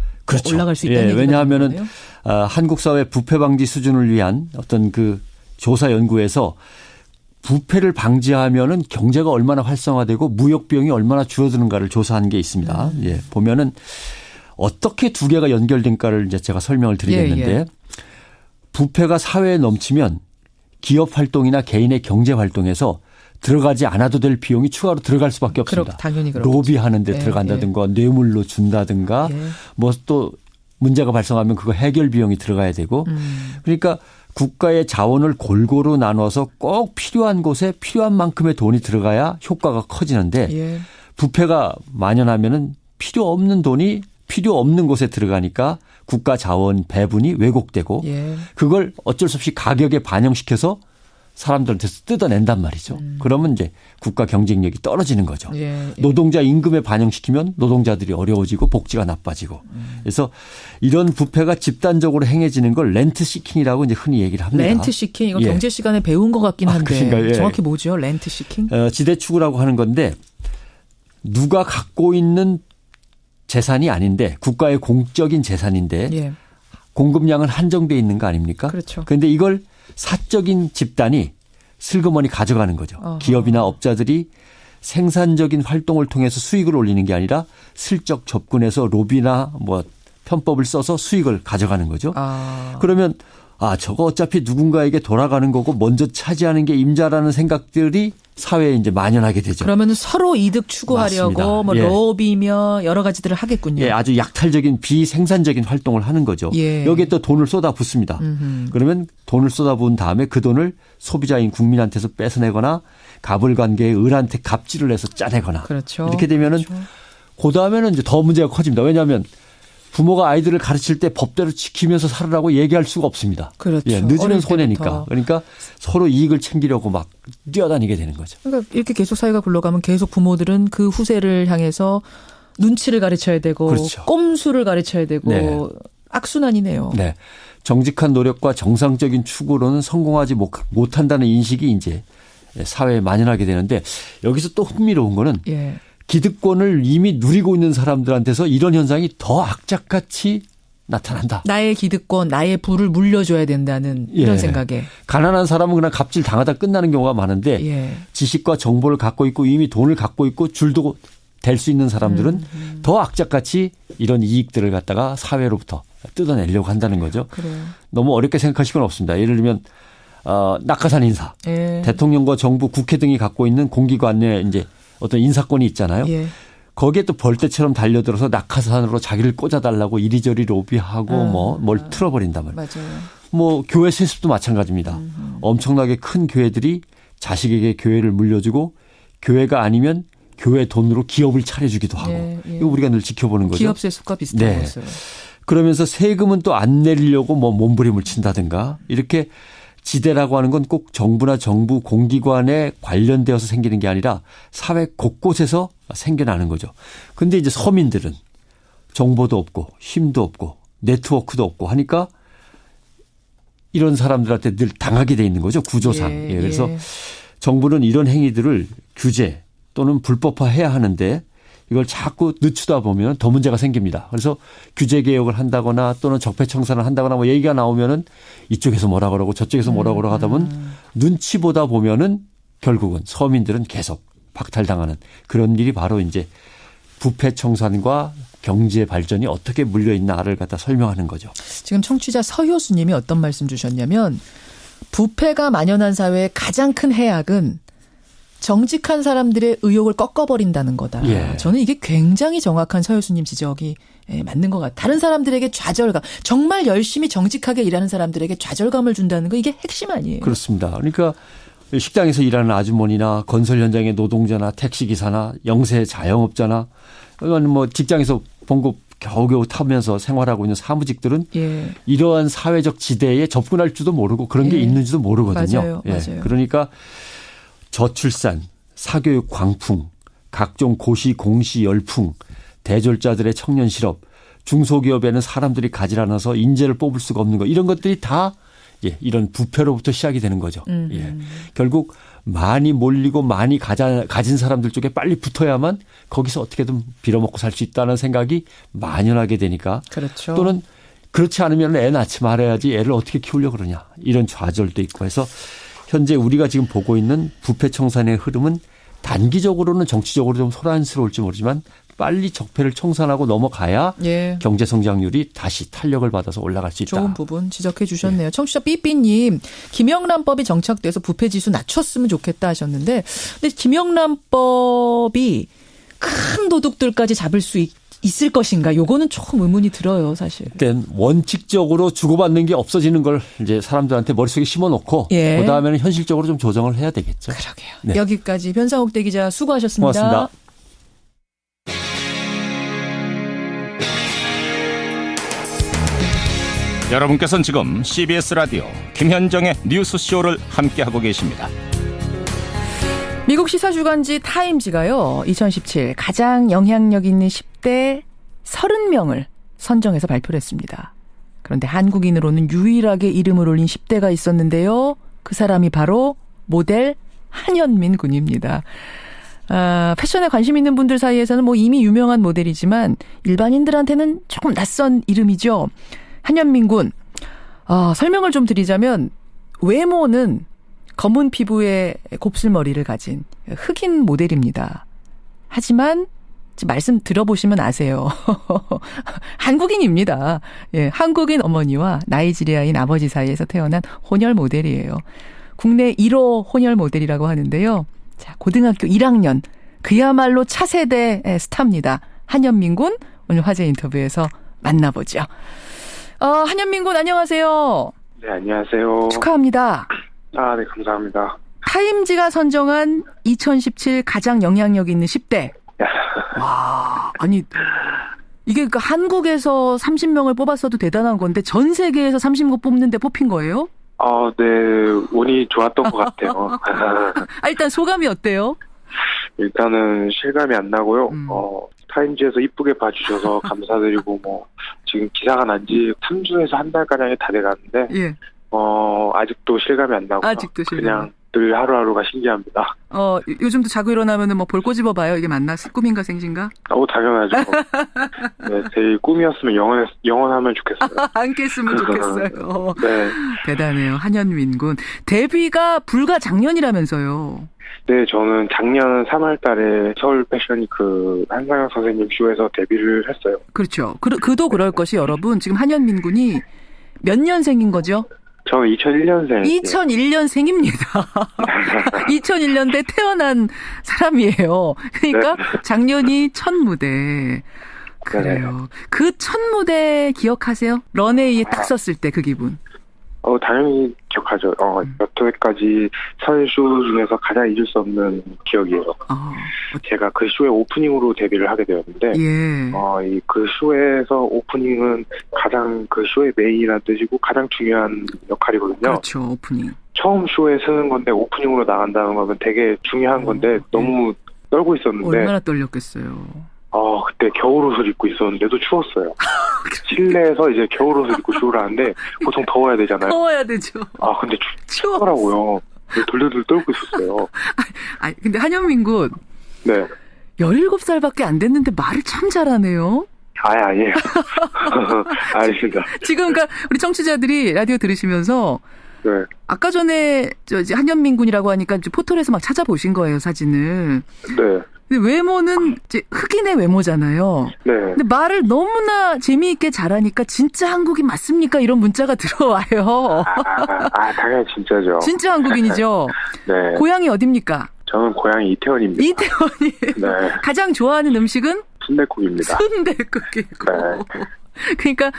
올라갈 수 있다는 얘기가 왜냐하면 한국 사회 부패 방지 수준을 위한 어떤 그 조사 연구에서 부패를 방지하면은 경제가 얼마나 활성화되고 무역 비용이 얼마나 줄어드는가를 조사한 게 있습니다. 보면은 어떻게 두 개가 연결된가를 이제 제가 설명을 드리겠는데 부패가 사회에 넘치면 기업 활동이나 개인의 경제 활동에서 들어가지 않아도 될 비용이 추가로 들어갈 수밖에 없습니다. 당연히 그렇죠. 로비하는 데 들어간다든가 뇌물로 준다든가 뭐 또 문제가 발생하면 그거 해결 비용이 들어가야 되고 그러니까 국가의 자원을 골고루 나눠서 꼭 필요한 곳에 필요한 만큼의 돈이 들어가야 효과가 커지는데 부패가 만연하면은 필요 없는 돈이 필요 없는 곳에 들어가니까 국가 자원 배분이 왜곡되고 그걸 어쩔 수 없이 가격에 반영시켜서 사람들한테서 뜯어낸단 말이죠. 그러면 이제 국가 경쟁력이 떨어지는 거죠. 노동자 임금에 반영시키면 노동자들이 어려워지고 복지가 나빠지고. 그래서 이런 부패가 집단적으로 행해지는 걸 렌트 시킹이라고 이제 흔히 얘기를 합니다. 렌트 시킹 이거 경제 시간에 배운 것 같긴 한데 정확히 뭐죠? 렌트 시킹? 지대추구라고 하는 건데 누가 갖고 있는 재산이 아닌데 국가의 공적인 재산인데 공급량은 한정돼 있는 거 아닙니까? 그렇죠. 그런데 이걸 사적인 집단이 슬그머니 가져가는 거죠. 기업이나 업자들이 생산적인 활동을 통해서 수익을 올리는 게 아니라 슬쩍 접근해서 로비나 뭐 편법을 써서 수익을 가져가는 거죠. 그러면 저거 어차피 누군가에게 돌아가는 거고 먼저 차지하는 게 임자라는 생각들이 사회에 이제 만연하게 되죠. 그러면 서로 이득 추구하려고 뭐 로비며 여러 가지들을 하겠군요. 아주 약탈적인 비생산적인 활동을 하는 거죠. 여기에 또 돈을 쏟아붓습니다. 그러면 돈을 쏟아부은 다음에 그 돈을 소비자인 국민한테서 뺏어내거나 갑을관계의 을한테 갑질을 해서 짜내거나 그렇죠. 이렇게 되면은 그 다음에는 이제 더 문제가 커집니다. 왜냐하면 부모가 아이들을 가르칠 때 법대로 지키면서 살으라고 얘기할 수가 없습니다. 그렇죠. 늦으면 손해니까. 그러니까 서로 이익을 챙기려고 막 뛰어다니게 되는 거죠. 그러니까 이렇게 계속 사회가 굴러가면 계속 부모들은 그 후세를 향해서 눈치를 가르쳐야 되고 그렇죠. 꼼수를 가르쳐야 되고 악순환이네요. 네. 정직한 노력과 정상적인 추구로는 성공하지 못한다는 인식이 이제 사회에 만연하게 되는데 여기서 또 흥미로운 거는 기득권을 이미 누리고 있는 사람들한테서 이런 현상이 더 악착같이 나타난다. 나의 기득권, 나의 부를 물려줘야 된다는 이런 생각에. 가난한 사람은 그냥 갑질 당하다 끝나는 경우가 많은데 지식과 정보를 갖고 있고 이미 돈을 갖고 있고 줄도 될 수 있는 사람들은 더 악착같이 이런 이익들을 갖다가 사회로부터 뜯어내려고 한다는 거죠. 그래요. 너무 어렵게 생각하실 건 없습니다. 예를 들면 낙하산 인사. 대통령과 정부, 국회 등이 갖고 있는 공기관의 이제 어떤 인사권이 있잖아요. 거기에 또 벌떼처럼 달려들어서 낙하산으로 자기를 꽂아달라고 이리저리 로비하고 뭘 틀어버린단 말이에요. 맞아요. 뭐 교회 세습도 마찬가지입니다. 엄청나게 큰 교회들이 자식에게 교회를 물려주고 교회가 아니면 교회 돈으로 기업을 차려주기도 하고 이거 우리가 늘 지켜보는 거죠. 기업 세습과 비슷한 거죠. 그러면서 세금은 또 안 내리려고 뭐 몸부림을 친다든가 이렇게 지대라고 하는 건 꼭 정부나 정부 공기관에 관련되어서 생기는 게 아니라 사회 곳곳에서 생겨나는 거죠. 근데 이제 서민들은 정보도 없고 힘도 없고 네트워크도 없고 하니까 이런 사람들한테 늘 당하게 돼 있는 거죠. 구조상. 그래서 정부는 이런 행위들을 규제 또는 불법화해야 하는데 이걸 자꾸 늦추다 보면 더 문제가 생깁니다. 그래서 규제 개혁을 한다거나 또는 적폐청산을 한다거나 뭐 얘기가 나오면은 이쪽에서 뭐라 그러고 저쪽에서 뭐라 그러고 하다 보면 눈치 보다 보면은 결국은 서민들은 계속 박탈당하는 그런 일이 바로 이제 부패 청산과 경제 발전이 어떻게 물려있나를 갖다 설명하는 거죠. 지금 청취자 서효수님이 어떤 말씀 주셨냐면 부패가 만연한 사회의 가장 큰 해악은 정직한 사람들의 의욕을 꺾어버린다는 거다. 저는 이게 굉장히 정확한 서효수님 지적이 맞는 것 같아요. 다른 사람들에게 좌절감, 정말 열심히 정직하게 일하는 사람들에게 좌절감을 준다는 거 이게 핵심 아니에요. 그렇습니다. 그러니까 식당에서 일하는 아주머니나 건설 현장의 노동자나 택시기사나 영세 자영업자나 뭐 직장에서 봉급 겨우겨우 타면서 생활하고 있는 사무직들은 이러한 사회적 지대에 접근할 줄도 모르고 그런 게 있는지도 모르거든요. 맞아요. 그러니까 저출산, 사교육 광풍, 각종 고시 공시 열풍, 대졸자들의 청년 실업, 중소기업에는 사람들이 가지 않아서 인재를 뽑을 수가 없는 거 이런 것들이 다 이런 부패로부터 시작이 되는 거죠. 결국 많이 몰리고 많이 가진 사람들 쪽에 빨리 붙어야만 거기서 어떻게든 빌어먹고 살 수 있다는 생각이 만연하게 되니까 그렇죠. 또는 그렇지 않으면 애 낳지 말아야지 애를 어떻게 키우려고 그러냐 이런 좌절도 있고 해서 현재 우리가 지금 보고 있는 부패 청산의 흐름은 단기적으로는 정치적으로 좀 소란스러울지 모르지만 빨리 적폐를 청산하고 넘어가야 경제 성장률이 다시 탄력을 받아서 올라갈 수 있다. 좋은 부분 지적해 주셨네요. 청취자 삐삐님, 김영란법이 정착돼서 부패 지수 낮췄으면 좋겠다 하셨는데 근데 김영란법이 큰 도둑들까지 잡을 수 있을 것인가? 요거는 조금 의문이 들어요, 사실. 일단 원칙적으로 주고받는 게 없어지는 걸 이제 사람들한테 머릿속에 심어놓고 그다음에는 현실적으로 좀 조정을 해야 되겠죠. 그러게요. 네. 여기까지 변상욱 대기자 수고하셨습니다. 고맙습니다. 여러분께서는 지금 CBS 라디오 김현정의 뉴스쇼를 함께하고 계십니다. 미국 시사주간지 타임지가요. 2017 가장 영향력 있는 10대 30명을 선정해서 발표를 했습니다. 그런데 한국인으로는 유일하게 이름을 올린 10대가 있었는데요. 그 사람이 바로 모델 한현민 군입니다. 패션에 관심 있는 분들 사이에서는 뭐 이미 유명한 모델이지만 일반인들한테는 조금 낯선 이름이죠. 한현민 군. 설명을 좀 드리자면 외모는 검은 피부에 곱슬머리를 가진 흑인 모델입니다. 하지만 말씀 들어보시면 아세요. 한국인입니다. 예, 한국인 어머니와 나이지리아인 아버지 사이에서 태어난 혼혈 모델이에요. 국내 1호 혼혈 모델이라고 하는데요. 자, 고등학교 1학년. 그야말로 차세대 스타입니다. 한현민 군 오늘 화제 인터뷰에서 만나보죠. 한현민 군 안녕하세요. 네, 안녕하세요. 축하합니다. 아, 네, 감사합니다. 타임지가 선정한 2017 가장 영향력 있는 10대. 와, 아니 이게 그러니까 한국에서 30명을 뽑았어도 대단한 건데 전 세계에서 30명 뽑는데 뽑힌 거예요? 네, 운이 좋았던 것 같아요. 일단 소감이 어때요? 일단은 실감이 안 나고요. 타임지에서 이쁘게 봐주셔서 감사드리고 지금 기사가 난 지 3주에서 한 달가량이 다 돼가는데 예. 아직도 실감이 안 나고요. 아직도 실감. 그냥 늘 하루하루가 신기합니다. 요즘도 자고 일어나면은 볼 꼬집어 봐요. 이게 맞나? 꿈인가 생진가? 당연하죠. 네, 제 꿈이었으면 영원하면 좋겠어요. 안 깼으면 좋겠어요. 네. 대단해요. 한현민 군. 데뷔가 불과 작년이라면서요. 네, 저는 작년 3월 달에 서울 패션위크 한상혁 선생님 쇼에서 데뷔를 했어요. 그렇죠. 그도 그럴 것이 여러분. 지금 한현민 군이 몇 년생인 거죠? 저는 2001년생. 2001년생입니다. 2001년대 태어난 사람이에요. 그러니까 네. 작년이 첫 무대. 그래요. 네. 그 첫 무대 기억하세요? 런웨이에 딱 섰을 때 그 기분. 당연히 기억하죠. 여태까지 선 쇼 중에서 가장 잊을 수 없는 기억이에요. 제가 그 쇼의 오프닝으로 데뷔를 하게 되었는데, 예. 그 쇼에서 오프닝은 가장 그 쇼의 메인이라는 뜻이고 가장 중요한 역할이거든요. 그렇죠, 오프닝. 처음 쇼에 쓰는 건데 오프닝으로 나간다는 거면 되게 중요한 건데 너무 떨고 있었는데. 얼마나 떨렸겠어요. 그때 겨울옷을 입고 있었는데도 추웠어요. 실내에서 이제 겨울옷을 입고 쇼를 하는데 보통 더워야 되잖아요. 더워야 되죠. 근데 추워더라고요. 돌돌돌 떨고 있었어요. 근데 한현민 군. 네. 17살밖에 안 됐는데 말을 참 잘하네요. 아니에요. 아닙니다. 지금 그러니까 우리 청취자들이 라디오 들으시면서 네. 아까 전에 한현민 군이라고 하니까 포털에서 막 찾아보신 거예요, 사진을. 네. 근데 외모는 이제 흑인의 외모잖아요. 네. 근데 말을 너무나 재미있게 잘하니까 진짜 한국인 맞습니까? 이런 문자가 들어와요. 당연히 진짜죠. 진짜 한국인이죠. 네. 고향이 어딥니까? 저는 고향이 이태원입니다. 이태원이. 네. 가장 좋아하는 음식은? 순댓국입니다. 순댓국이고. 네. 그러니까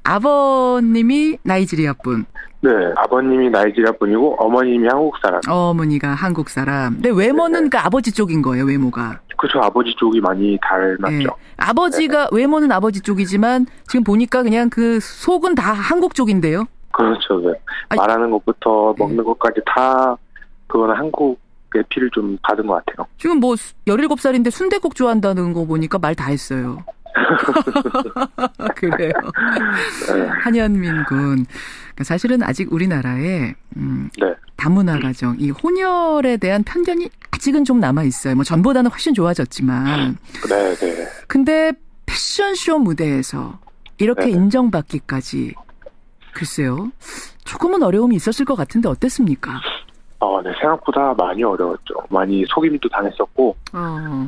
아버님이 나이지리아 분. 네, 아버님이 나이지리아 분이고 어머님이 한국 사람. 어머니가 한국 사람. 근데 외모는 그 아버지 쪽인 거예요, 외모가. 그렇죠, 아버지 쪽이 많이 닮았죠. 네. 아버지가 외모는 아버지 쪽이지만 지금 보니까 그냥 그 속은 다 한국 쪽인데요. 그렇죠, 네. 말하는 것부터 먹는 것까지 다 그거는 한국의 피를 좀 받은 것 같아요. 지금 17살인데 순댓국 좋아한다는 거 보니까 말 다 했어요. 그래요. 네. 한현민 군. 사실은 아직 우리나라에 네. 다문화 가정, 이 혼혈에 대한 편견이 아직은 좀 남아 있어요. 전보다는 훨씬 좋아졌지만. 네, 네. 근데 패션쇼 무대에서 이렇게 네. 인정받기까지 글쎄요. 조금은 어려움이 있었을 것 같은데 어땠습니까? 네, 생각보다 많이 어려웠죠. 많이 속임도 당했었고,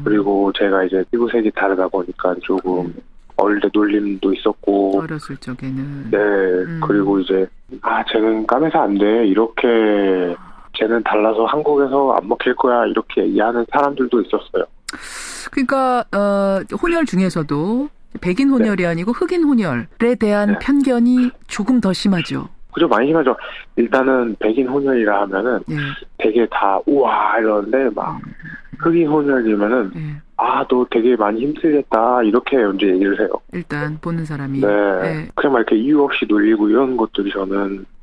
그리고 제가 이제 피부색이 다르다 보니까 조금 어릴 때 놀림도 있었고. 어렸을 적에는. 네, 그리고 이제, 쟤는 까매서 안 돼. 이렇게, 쟤는 달라서 한국에서 안 먹힐 거야. 이렇게 얘기하는 사람들도 있었어요. 그러니까, 혼혈 중에서도 백인 혼혈이 아니고 흑인 혼혈에 대한 편견이 조금 더 심하죠. 그죠, 많이 심하죠. 일단은 백인 혼혈이라 하면은 되게 다 우와 이러는데 막 흑인 혼혈이면은 너 되게 많이 힘들겠다 이렇게 먼저 얘기를 해요. 일단 보는 사람이. 네. 그냥 막 이렇게 이유 없이 놀리고 이런 것들이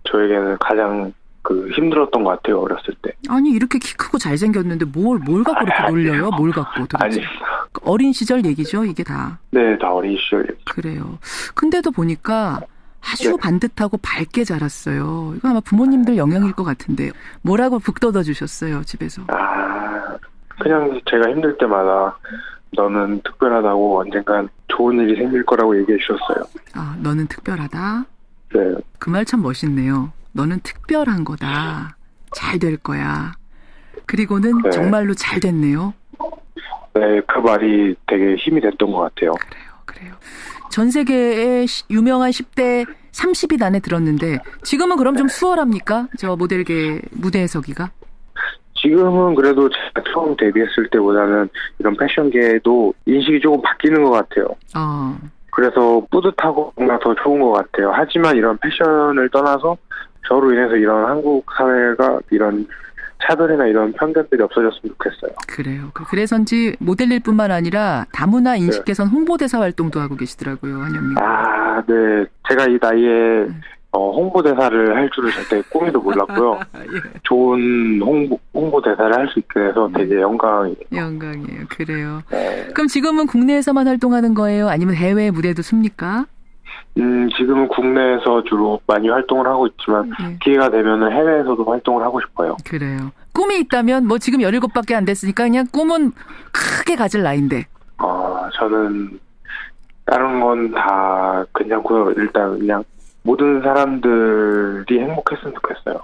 저에게는 가장 힘들었던 것 같아요, 어렸을 때. 아니 이렇게 키 크고 잘생겼는데 뭘 갖고 그렇게 놀려요? 뭘 갖고 도대체? 어린 시절 얘기죠, 이게 다. 네, 다 어린 시절 얘기. 그래요. 근데도 보니까 아주 반듯하고 밝게 자랐어요. 이거 아마 부모님들 영향일 것 같은데 뭐라고 북돋아 주셨어요, 집에서? 그냥 제가 힘들 때마다 너는 특별하다고 언젠간 좋은 일이 생길 거라고 얘기해 주셨어요. 너는 특별하다? 네. 그 말 참 멋있네요. 너는 특별한 거다. 잘 될 거야. 그리고는 정말로 잘 됐네요. 네, 그 말이 되게 힘이 됐던 것 같아요. 그래요. 전 세계의 유명한 10대 30위 안에 들었는데 지금은 그럼 좀 수월합니까? 저 모델계 무대에 서기가? 지금은 그래도 제가 처음 데뷔했을 때보다는 이런 패션계도 인식이 조금 바뀌는 것 같아요. 그래서 뿌듯하고 뭔가 더 좋은 것 같아요. 하지만 이런 패션을 떠나서 저로 인해서 이런 한국 사회가 이런 차별이나 이런 편견들이 없어졌으면 좋겠어요. 그래요. 그래서인지 모델일 뿐만 아니라 다문화 인식 개선 홍보대사 활동도 하고 계시더라고요, 한현민. 네. 제가 이 나이에 홍보대사를 할 줄을 절대 꿈에도 몰랐고요. 좋은 홍보대사를 할 수 있게 돼서 되게 영광이에요. 그래요. 네. 그럼 지금은 국내에서만 활동하는 거예요? 아니면 해외 무대도 씁니까? 지금은 국내에서 주로 많이 활동을 하고 있지만 기회가 되면은 해외에서도 활동을 하고 싶어요. 그래요. 꿈이 있다면 뭐 지금 17밖에 안 됐으니까 그냥 꿈은 크게 가질 나이인데. 저는 다른 건 다 괜찮고요. 일단 그냥 모든 사람들이 행복했으면 좋겠어요.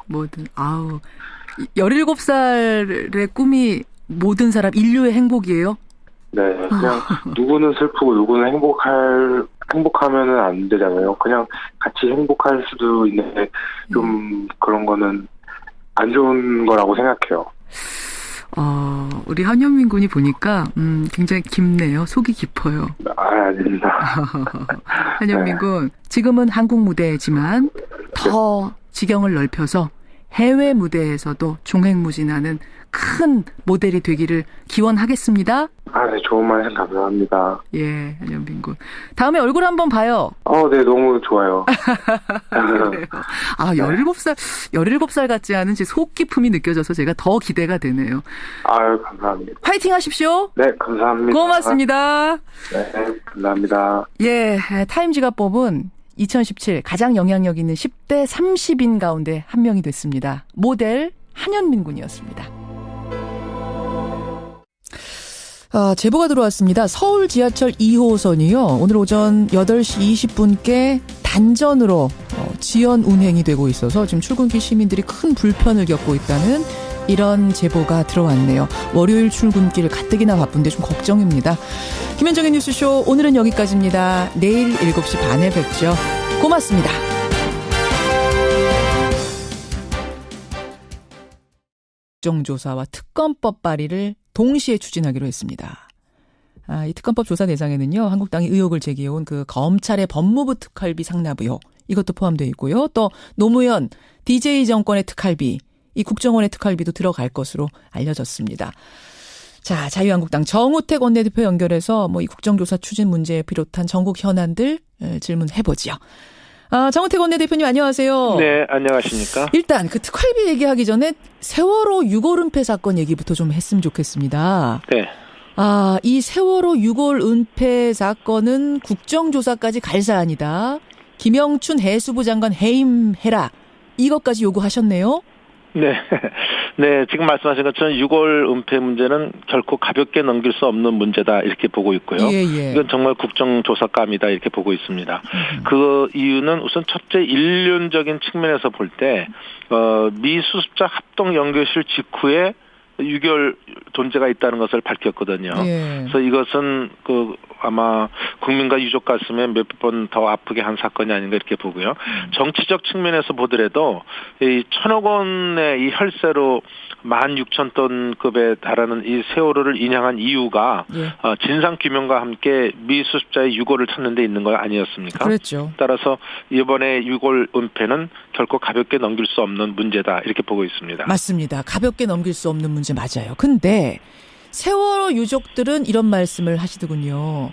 17살의 꿈이 모든 사람 인류의 행복이에요? 네, 그냥 누구는 슬프고 누구는 행복하면은 안 되잖아요. 그냥 같이 행복할 수도 있는데 좀 그런 거는 안 좋은 거라고 생각해요. 우리 한현민 군이 보니까 굉장히 깊네요. 속이 깊어요. 아닙니다. 한현민 군, 지금은 한국 무대지만 더 지경을 넓혀서 해외 무대에서도 종횡무진하는 큰 모델이 되기를 기원하겠습니다. 네, 좋은 말씀 감사합니다. 예, 한현민 군. 다음에 얼굴 한번 봐요. 네, 너무 좋아요. 그래요. 17살 같지 않은 제 속 깊음이 느껴져서 제가 더 기대가 되네요. 감사합니다. 파이팅 하십시오. 네, 감사합니다. 고맙습니다. 네, 감사합니다. 예, 타임지가 뽑은 2017 가장 영향력 있는 10대 30인 가운데 한 명이 됐습니다. 모델 한현민 군이었습니다. 제보가 들어왔습니다. 서울 지하철 2호선이요. 오늘 오전 8시 20분께 단전으로 지연 운행이 되고 있어서 지금 출근길 시민들이 큰 불편을 겪고 있다는 이런 제보가 들어왔네요. 월요일 출근길 가뜩이나 바쁜데 좀 걱정입니다. 김현정의 뉴스쇼 오늘은 여기까지입니다. 내일 7시 반에 뵙죠. 고맙습니다. 국정조사와 특검법 발의를 동시에 추진하기로 했습니다. 이 특검법 조사 대상에는요, 한국당이 의혹을 제기해온 그 검찰의 법무부 특활비 상납 의혹, 이것도 포함되어 있고요. 또 노무현 DJ 정권의 특활비, 이 국정원의 특활비도 들어갈 것으로 알려졌습니다. 자, 자유한국당 정우택 원내대표 연결해서 이 국정조사 추진 문제에 비롯한 전국 현안들 질문해보지요. 정우택 원내대표님 안녕하세요. 네, 안녕하십니까. 일단 그 특활비 얘기하기 전에 세월호 6월 은폐 사건 얘기부터 좀 했으면 좋겠습니다. 네. 이 세월호 6월 은폐 사건은 국정조사까지 갈 사안이다. 김영춘 해수부 장관 해임해라. 이것까지 요구하셨네요. 네. 네, 지금 말씀하신 것처럼 6월 은폐 문제는 결코 가볍게 넘길 수 없는 문제다 이렇게 보고 있고요. 이건 정말 국정조사감이다 이렇게 보고 있습니다. 그 이유는 우선 첫째 인륜적인 측면에서 볼 때 미수습자 합동 연구실 직후에 6개월 존재가 있다는 것을 밝혔거든요. 그래서 이것은 아마 국민과 유족 가슴에 몇 번 더 아프게 한 사건이 아닌가 이렇게 보고요. 정치적 측면에서 보더라도 이 1,000억 원의 이 혈세로 16,000톤급에 달하는 이 세월호를 인양한 이유가 진상 규명과 함께 미수습자의 유골을 찾는 데 있는 거 아니었습니까? 그렇죠. 따라서 이번에 6월 은폐는 결코 가볍게 넘길 수 없는 문제다 이렇게 보고 있습니다. 맞습니다. 가볍게 넘길 수 없는 문제 맞아요. 근데 세월호 유족들은 이런 말씀을 하시더군요.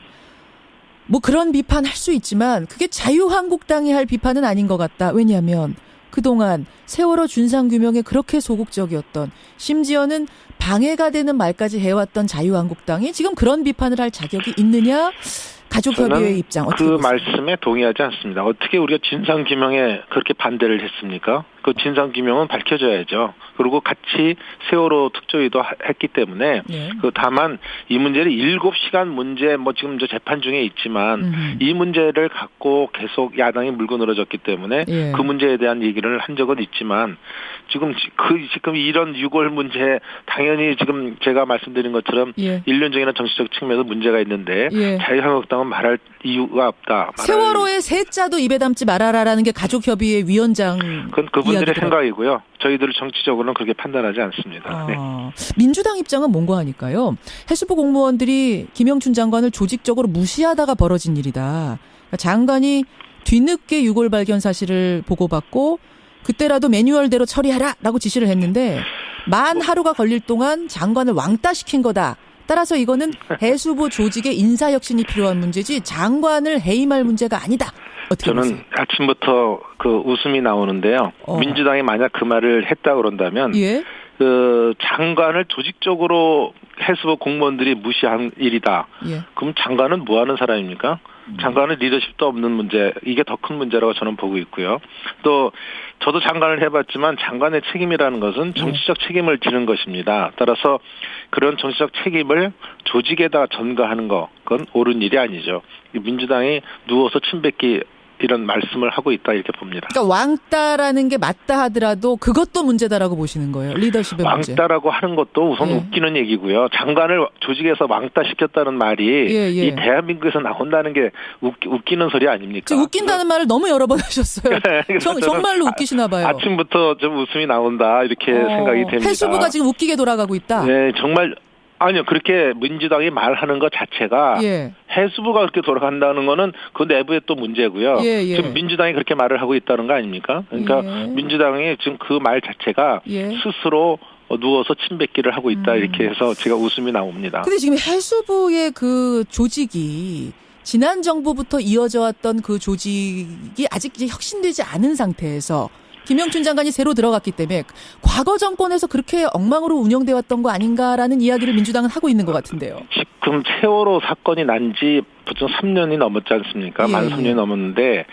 그런 비판 할 수 있지만 그게 자유한국당이 할 비판은 아닌 것 같다. 왜냐하면 그동안 세월호 준상규명에 그렇게 소극적이었던, 심지어는 방해가 되는 말까지 해왔던 자유한국당이 지금 그런 비판을 할 자격이 있느냐? 가족협의회의 입장 어떻게 그 보세요? 말씀에 동의하지 않습니다. 어떻게 우리가 진상규명에 그렇게 반대를 했습니까? 그 진상규명은 밝혀져야죠. 그리고 같이 세월호 특조위도 했기 때문에 그 다만 이 문제를 7시간 문제 뭐 지금 저 재판 중에 있지만 이 문제를 갖고 계속 야당이 물고 늘어졌기 때문에 그 문제에 대한 얘기를 한 적은 있지만 지금 이런 6월 문제 당연히 지금 제가 말씀드린 것처럼 일륜적이나 정치적 측면에서 문제가 있는데 자유한국당은 말할 이유가 없다. 세월호의 세자도 입에 담지 말아라라는 게 가족협의회 위원장 그건 그분들의 생각이고요. 저희들 정치적으로는 그렇게 판단하지 않습니다. 네. 민주당 입장은 뭔가 하니까요. 해수부 공무원들이 김영춘 장관을 조직적으로 무시하다가 벌어진 일이다. 그러니까 장관이 뒤늦게 유골 발견 사실을 보고받고 그때라도 매뉴얼대로 처리하라라고 지시를 했는데 만 하루가 걸릴 동안 장관을 왕따시킨 거다. 따라서 이거는 해수부 조직의 인사혁신이 필요한 문제지 장관을 해임할 문제가 아니다. 저는 보세요? 아침부터 그 웃음이 나오는데요. 민주당이 만약 그 말을 했다 그런다면 그 장관을 조직적으로 해수부 공무원들이 무시한 일이다. 그럼 장관은 뭐 하는 사람입니까? 장관은 리더십도 없는 문제, 이게 더 큰 문제라고 저는 보고 있고요. 또 저도 장관을 해봤지만 장관의 책임이라는 것은 정치적 책임을 지는 것입니다. 따라서 그런 정치적 책임을 조직에다 전가하는 거, 그건 옳은 일이 아니죠. 민주당이 누워서 침 뱉기 이런 말씀을 하고 있다 이렇게 봅니다. 그러니까 왕따라는 게 맞다 하더라도 그것도 문제다라고 보시는 거예요. 리더십의 문제. 왕따라고 하는 것도 우선 웃기는 얘기고요. 장관을 조직에서 왕따시켰다는 말이 이 대한민국에서 나온다는 게 웃기는 소리 아닙니까? 지금 웃긴다는 말을 너무 여러 번 하셨어요. 정말로 웃기시나 봐요. 아침부터 좀 웃음이 나온다 이렇게 생각이 됩니다. 해수부가 지금 웃기게 돌아가고 있다. 네, 정말. 아니요, 그렇게 민주당이 말하는 것 자체가 해수부가 그렇게 돌아간다는 거는 그 내부에 또 문제고요. 지금 민주당이 그렇게 말을 하고 있다는 거 아닙니까? 그러니까 민주당이 지금 그 말 자체가 스스로 누워서 침뱉기를 하고 있다 이렇게 해서 제가 웃음이 나옵니다. 근데 지금 해수부의 그 조직이 지난 정부부터 이어져 왔던 그 조직이 아직 이제 혁신되지 않은 상태에서 김영춘 장관이 새로 들어갔기 때문에 과거 정권에서 그렇게 엉망으로 운영돼 왔던 거 아닌가라는 이야기를 민주당은 하고 있는 것 같은데요. 지금 세월호 사건이 난 지 보통 3년이 넘었지 않습니까? 만 3년이 넘었는데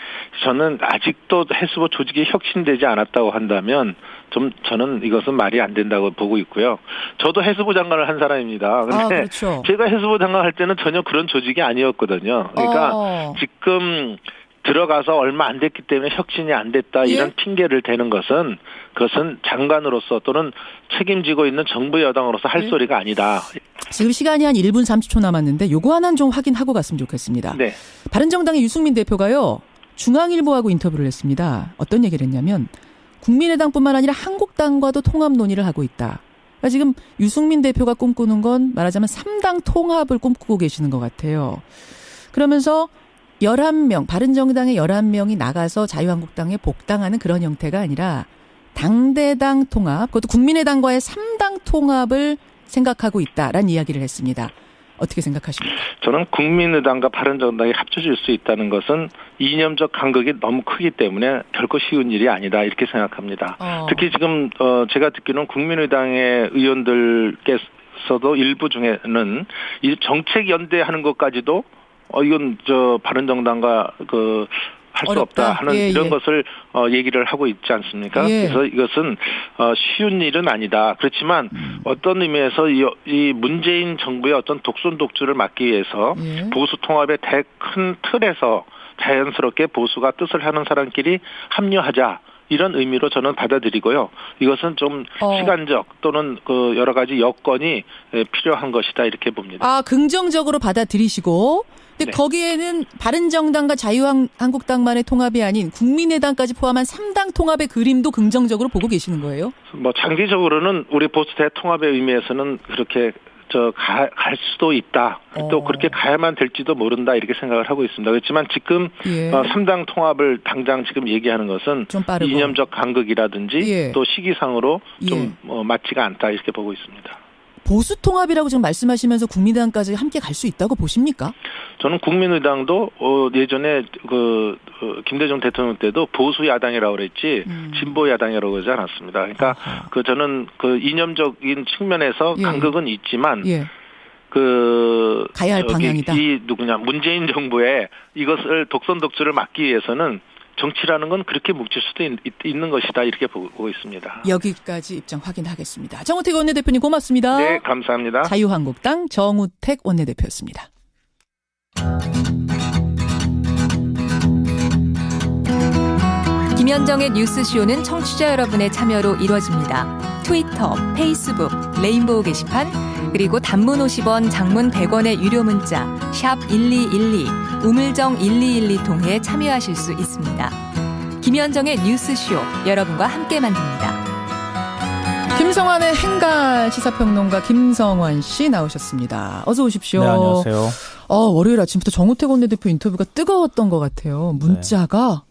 저는 아직도 해수부 조직이 혁신되지 않았다고 한다면 좀 저는 이것은 말이 안 된다고 보고 있고요. 저도 해수부 장관을 한 사람입니다. 그런데 그렇죠. 제가 해수부 장관 할 때는 전혀 그런 조직이 아니었거든요. 그러니까 지금 들어가서 얼마 안 됐기 때문에 혁신이 안 됐다 이런 핑계를 대는 것은 그것은 장관으로서 또는 책임지고 있는 정부 여당으로서 할 소리가 아니다. 지금 시간이 한 1분 30초 남았는데 요거 하나는 좀 확인하고 갔으면 좋겠습니다. 네. 바른정당의 유승민 대표가요. 중앙일보하고 인터뷰를 했습니다. 어떤 얘기를 했냐면 국민의당뿐만 아니라 한국당과도 통합 논의를 하고 있다. 그러니까 지금 유승민 대표가 꿈꾸는 건 말하자면 3당 통합을 꿈꾸고 계시는 것 같아요. 그러면서 11명, 바른정당의 11명이 나가서 자유한국당에 복당하는 그런 형태가 아니라 당대당 통합, 그것도 국민의당과의 3당 통합을 생각하고 있다라는 이야기를 했습니다. 어떻게 생각하십니까? 저는 국민의당과 바른정당이 합쳐질 수 있다는 것은 이념적 간극이 너무 크기 때문에 결코 쉬운 일이 아니다 이렇게 생각합니다. 특히 지금 제가 듣기로는 국민의당의 의원들께서도 일부 중에는 이 정책 연대하는 것까지도 이건 바른정당과 할 수 없다 하는 이런 것을 얘기를 하고 있지 않습니까? 그래서 이것은 쉬운 일은 아니다. 그렇지만 어떤 의미에서 이 문재인 정부의 어떤 독선독주를 막기 위해서 보수 통합의 큰 틀에서 자연스럽게 보수가 뜻을 하는 사람끼리 합류하자. 이런 의미로 저는 받아들이고요. 이것은 좀 시간적 또는 그 여러 가지 여건이 필요한 것이다 이렇게 봅니다. 긍정적으로 받아들이시고 근데 거기에는 바른정당과 자유한국당만의 통합이 아닌 국민의당까지 포함한 3당 통합의 그림도 긍정적으로 보고 계시는 거예요? 장기적으로는 우리 보수 대통합의 의미에서는 그렇게 갈 수도 있다. 또 그렇게 가야만 될지도 모른다 이렇게 생각을 하고 있습니다. 그렇지만 지금 3당 통합을 당장 지금 얘기하는 것은 이념적 간극이라든지 또 시기상으로 좀 맞지가 않다 이렇게 보고 있습니다. 보수 통합이라고 지금 말씀하시면서 국민의당까지 함께 갈 수 있다고 보십니까? 저는 국민의당도 예전에 김대중 대통령 때도 보수 야당이라고 그랬지 진보 야당이라고 그러지 않았습니다. 그러니까 저는 이념적인 측면에서 간극은 있지만 가야 할 방향이다. 문재인 정부의 이것을 독선독주를 막기 위해서는 정치라는 건 그렇게 뭉칠 수도 있는 것이다 이렇게 보고 있습니다. 여기까지 입장 확인하겠습니다. 정우택 원내대표님 고맙습니다. 네, 감사합니다. 자유한국당 정우택 원내대표였습니다. 김현정의 뉴스쇼는 청취자 여러분의 참여로 이루어집니다. 트위터, 페이스북, 레인보우 게시판, 그리고 단문 50원, 장문 100원의 유료 문자 샵 1212, 우물정 1212 통해 참여하실 수 있습니다. 김현정의 뉴스쇼, 여러분과 함께 만듭니다. 김성환의 행갈 시사평론가 김성환 씨 나오셨습니다. 어서 오십시오. 네, 안녕하세요. 월요일 아침부터 정우택 원내대표 인터뷰가 뜨거웠던 것 같아요. 문자가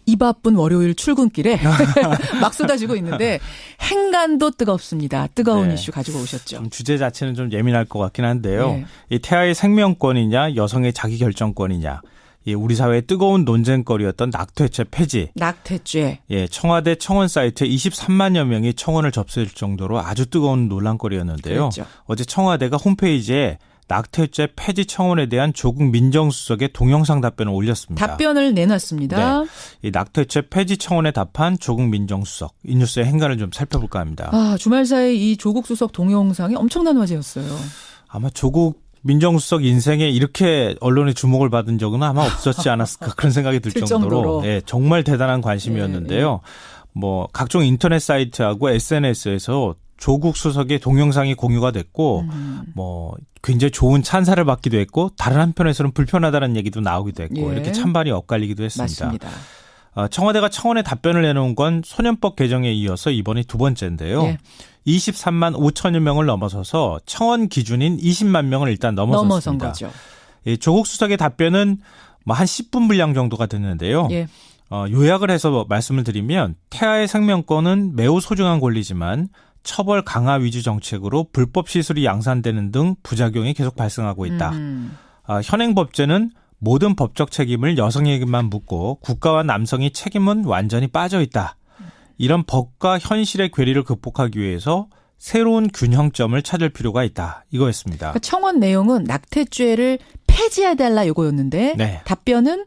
이 바쁜 월요일 출근길에 막 쏟아지고 있는데 행간도 뜨겁습니다. 뜨거운 이슈 가지고 오셨죠. 주제 자체는 좀 예민할 것 같긴 한데요. 이 태아의 생명권이냐 여성의 자기결정권이냐. 우리 사회의 뜨거운 논쟁거리였던 낙태죄 폐지. 낙태죄. 청와대 청원 사이트에 23만여 명이 청원을 접수할 정도로 아주 뜨거운 논란거리였는데요. 그렇죠. 어제 청와대가 홈페이지에 낙태죄 폐지 청원에 대한 조국 민정수석의 동영상 답변을 올렸습니다. 답변을 내놨습니다. 네. 이 낙태죄 폐지 청원에 답한 조국 민정수석. 이 뉴스의 행간을 좀 살펴볼까 합니다. 주말 사이 이 조국 수석 동영상이 엄청난 화제였어요. 아마 조국 민정수석 인생에 이렇게 언론의 주목을 받은 적은 아마 없었지 않았을까 그런 생각이 들 정도로 정말 대단한 관심이었는데요. 각종 인터넷 사이트하고 SNS에서 조국 수석의 동영상이 공유가 됐고 굉장히 좋은 찬사를 받기도 했고 다른 한편에서는 불편하다는 얘기도 나오기도 했고 이렇게 찬반이 엇갈리기도 했습니다. 맞습니다. 청와대가 청원에 답변을 내놓은 건 소년법 개정에 이어서 이번이 두 번째인데요. 23만 5천여 명을 넘어서서 청원 기준인 20만 명을 일단 넘어선 거죠. 조국 수석의 답변은 한 10분 분량 정도가 됐는데요. 요약을 해서 말씀을 드리면 태아의 생명권은 매우 소중한 권리지만 처벌 강화 위주 정책으로 불법 시술이 양산되는 등 부작용이 계속 발생하고 있다. 현행 법제는 모든 법적 책임을 여성에게만 묻고 국가와 남성이 책임은 완전히 빠져 있다. 이런 법과 현실의 괴리를 극복하기 위해서 새로운 균형점을 찾을 필요가 있다. 이거였습니다. 그러니까 청원 내용은 낙태죄를 폐지해달라 이거였는데 답변은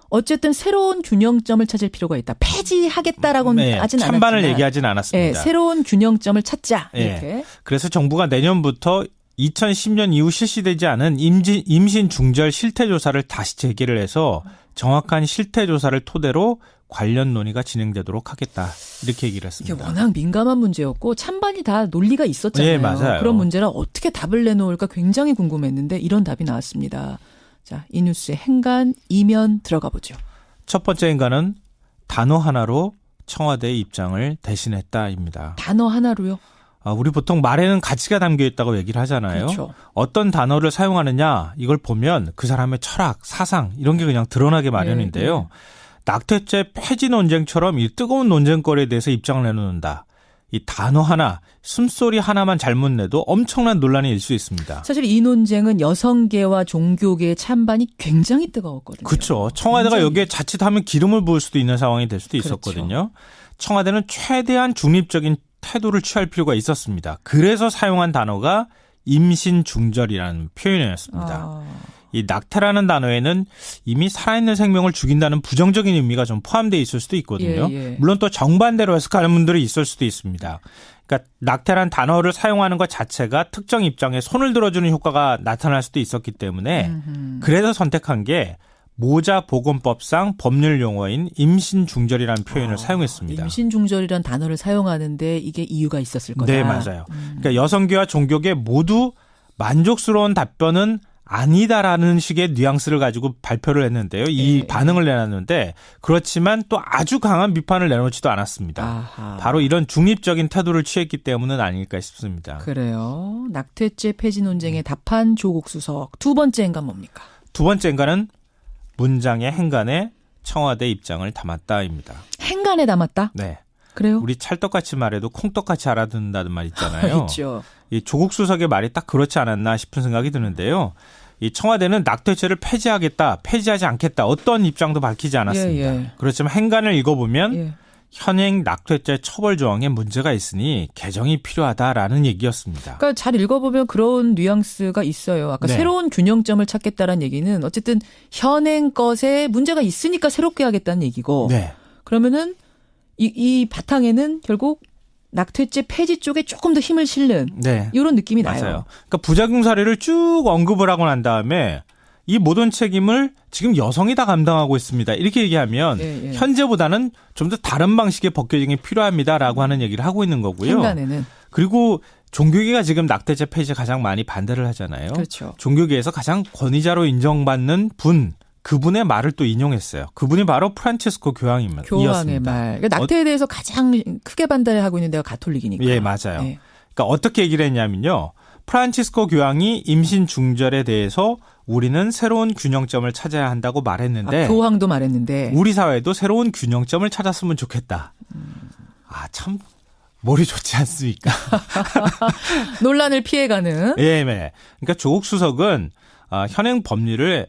어쨌든 새로운 균형점을 찾을 필요가 있다. 폐지하겠다라고는 하진 않았지만. 찬반을 얘기하진 않았습니다. 새로운 균형점을 찾자. 이렇게. 그래서 정부가 내년부터 2010년 이후 실시되지 않은 임신 중절 실태조사를 다시 재개를 해서 정확한 실태조사를 토대로 관련 논의가 진행되도록 하겠다. 이렇게 얘기를 했습니다. 이게 워낙 민감한 문제였고 찬반이 다 논리가 있었잖아요. 네, 맞아요. 그런 문제를 어떻게 답을 내놓을까 굉장히 궁금했는데 이런 답이 나왔습니다. 자, 이 뉴스의 행간 이면 들어가 보죠. 첫 번째 행간은 단어 하나로 청와대의 입장을 대신했다입니다. 단어 하나로요? 우리 보통 말에는 가치가 담겨 있다고 얘기를 하잖아요. 그렇죠. 어떤 단어를 사용하느냐 이걸 보면 그 사람의 철학, 사상 이런 게 그냥 드러나게 마련인데요. 낙태죄 폐지 논쟁처럼 이 뜨거운 논쟁거리에 대해서 입장을 내놓는다. 이 단어 하나, 숨소리 하나만 잘못 내도 엄청난 논란이 일 수 있습니다. 사실 이 논쟁은 여성계와 종교계의 찬반이 굉장히 뜨거웠거든요. 그렇죠. 청와대가 여기에 자칫하면 기름을 부을 수도 있는 상황이 될 수도 있었거든요. 그렇죠. 청와대는 최대한 중립적인 태도를 취할 필요가 있었습니다. 그래서 사용한 단어가 임신 중절이라는 표현이었습니다. 이 낙태라는 단어에는 이미 살아있는 생명을 죽인다는 부정적인 의미가 좀 포함되어 있을 수도 있거든요. 물론 또 정반대로 해석하는 분들이 있을 수도 있습니다. 그러니까 낙태라는 단어를 사용하는 것 자체가 특정 입장에 손을 들어주는 효과가 나타날 수도 있었기 때문에 그래서 선택한 게 모자보건법상 법률 용어인 임신중절이라는 표현을 사용했습니다. 임신중절이라는 단어를 사용하는데 이게 이유가 있었을 거다. 네, 맞아요. 그러니까 여성계와 종교계 모두 만족스러운 답변은 아니다라는 식의 뉘앙스를 가지고 발표를 했는데요. 이 반응을 내놨는데 그렇지만 또 아주 강한 비판을 내놓지도 않았습니다. 아하. 바로 이런 중립적인 태도를 취했기 때문은 아닐까 싶습니다. 그래요. 낙태죄 폐지 논쟁에 답한 조국 수석. 두 번째 행간 뭡니까? 두 번째 행간은 문장의 행간에 청와대 입장을 담았다입니다. 행간에 담았다? 네. 그래요? 우리 찰떡같이 말해도 콩떡같이 알아듣는다는 말 있잖아요. 있죠. 이 조국 수석의 말이 딱 그렇지 않았나 싶은 생각이 드는데요. 이 청와대는 낙태죄를 폐지하겠다, 폐지하지 않겠다 어떤 입장도 밝히지 않았습니다. 그렇지만 행간을 읽어보면 현행 낙태죄 처벌 조항에 문제가 있으니 개정이 필요하다라는 얘기였습니다. 그러니까 잘 읽어보면 그런 뉘앙스가 있어요. 아까 새로운 균형점을 찾겠다라는 얘기는 어쨌든 현행 것에 문제가 있으니까 새롭게 하겠다는 얘기고 그러면은 이 바탕에는 결국 낙태죄 폐지 쪽에 조금 더 힘을 실는 이런 느낌이 나요. 맞아요. 그러니까 부작용 사례를 쭉 언급을 하고 난 다음에 이 모든 책임을 지금 여성이 다 감당하고 있습니다. 이렇게 얘기하면 현재보다는 좀 더 다른 방식의 법 개정이 필요합니다라고 하는 얘기를 하고 있는 거고요. 현관에는. 그리고 종교계가 지금 낙태죄 폐지에 가장 많이 반대를 하잖아요. 그렇죠. 종교계에서 가장 권위자로 인정받는 그분의 말을 또 인용했어요. 그분이 바로 프란치스코 교황의 말. 그러니까 낙태에 대해서 가장 크게 반대를 하고 있는 데가 가톨릭이니까. 예, 맞아요. 그러니까 어떻게 얘기를 했냐면요. 프란치스코 교황이 임신 중절에 대해서 우리는 새로운 균형점을 찾아야 한다고 말했는데 교황도 말했는데 우리 사회도 새로운 균형점을 찾았으면 좋겠다. 참 머리 좋지 않습니까? 논란을 피해가는. 예, 네. 그러니까 조국 수석은 현행 법률의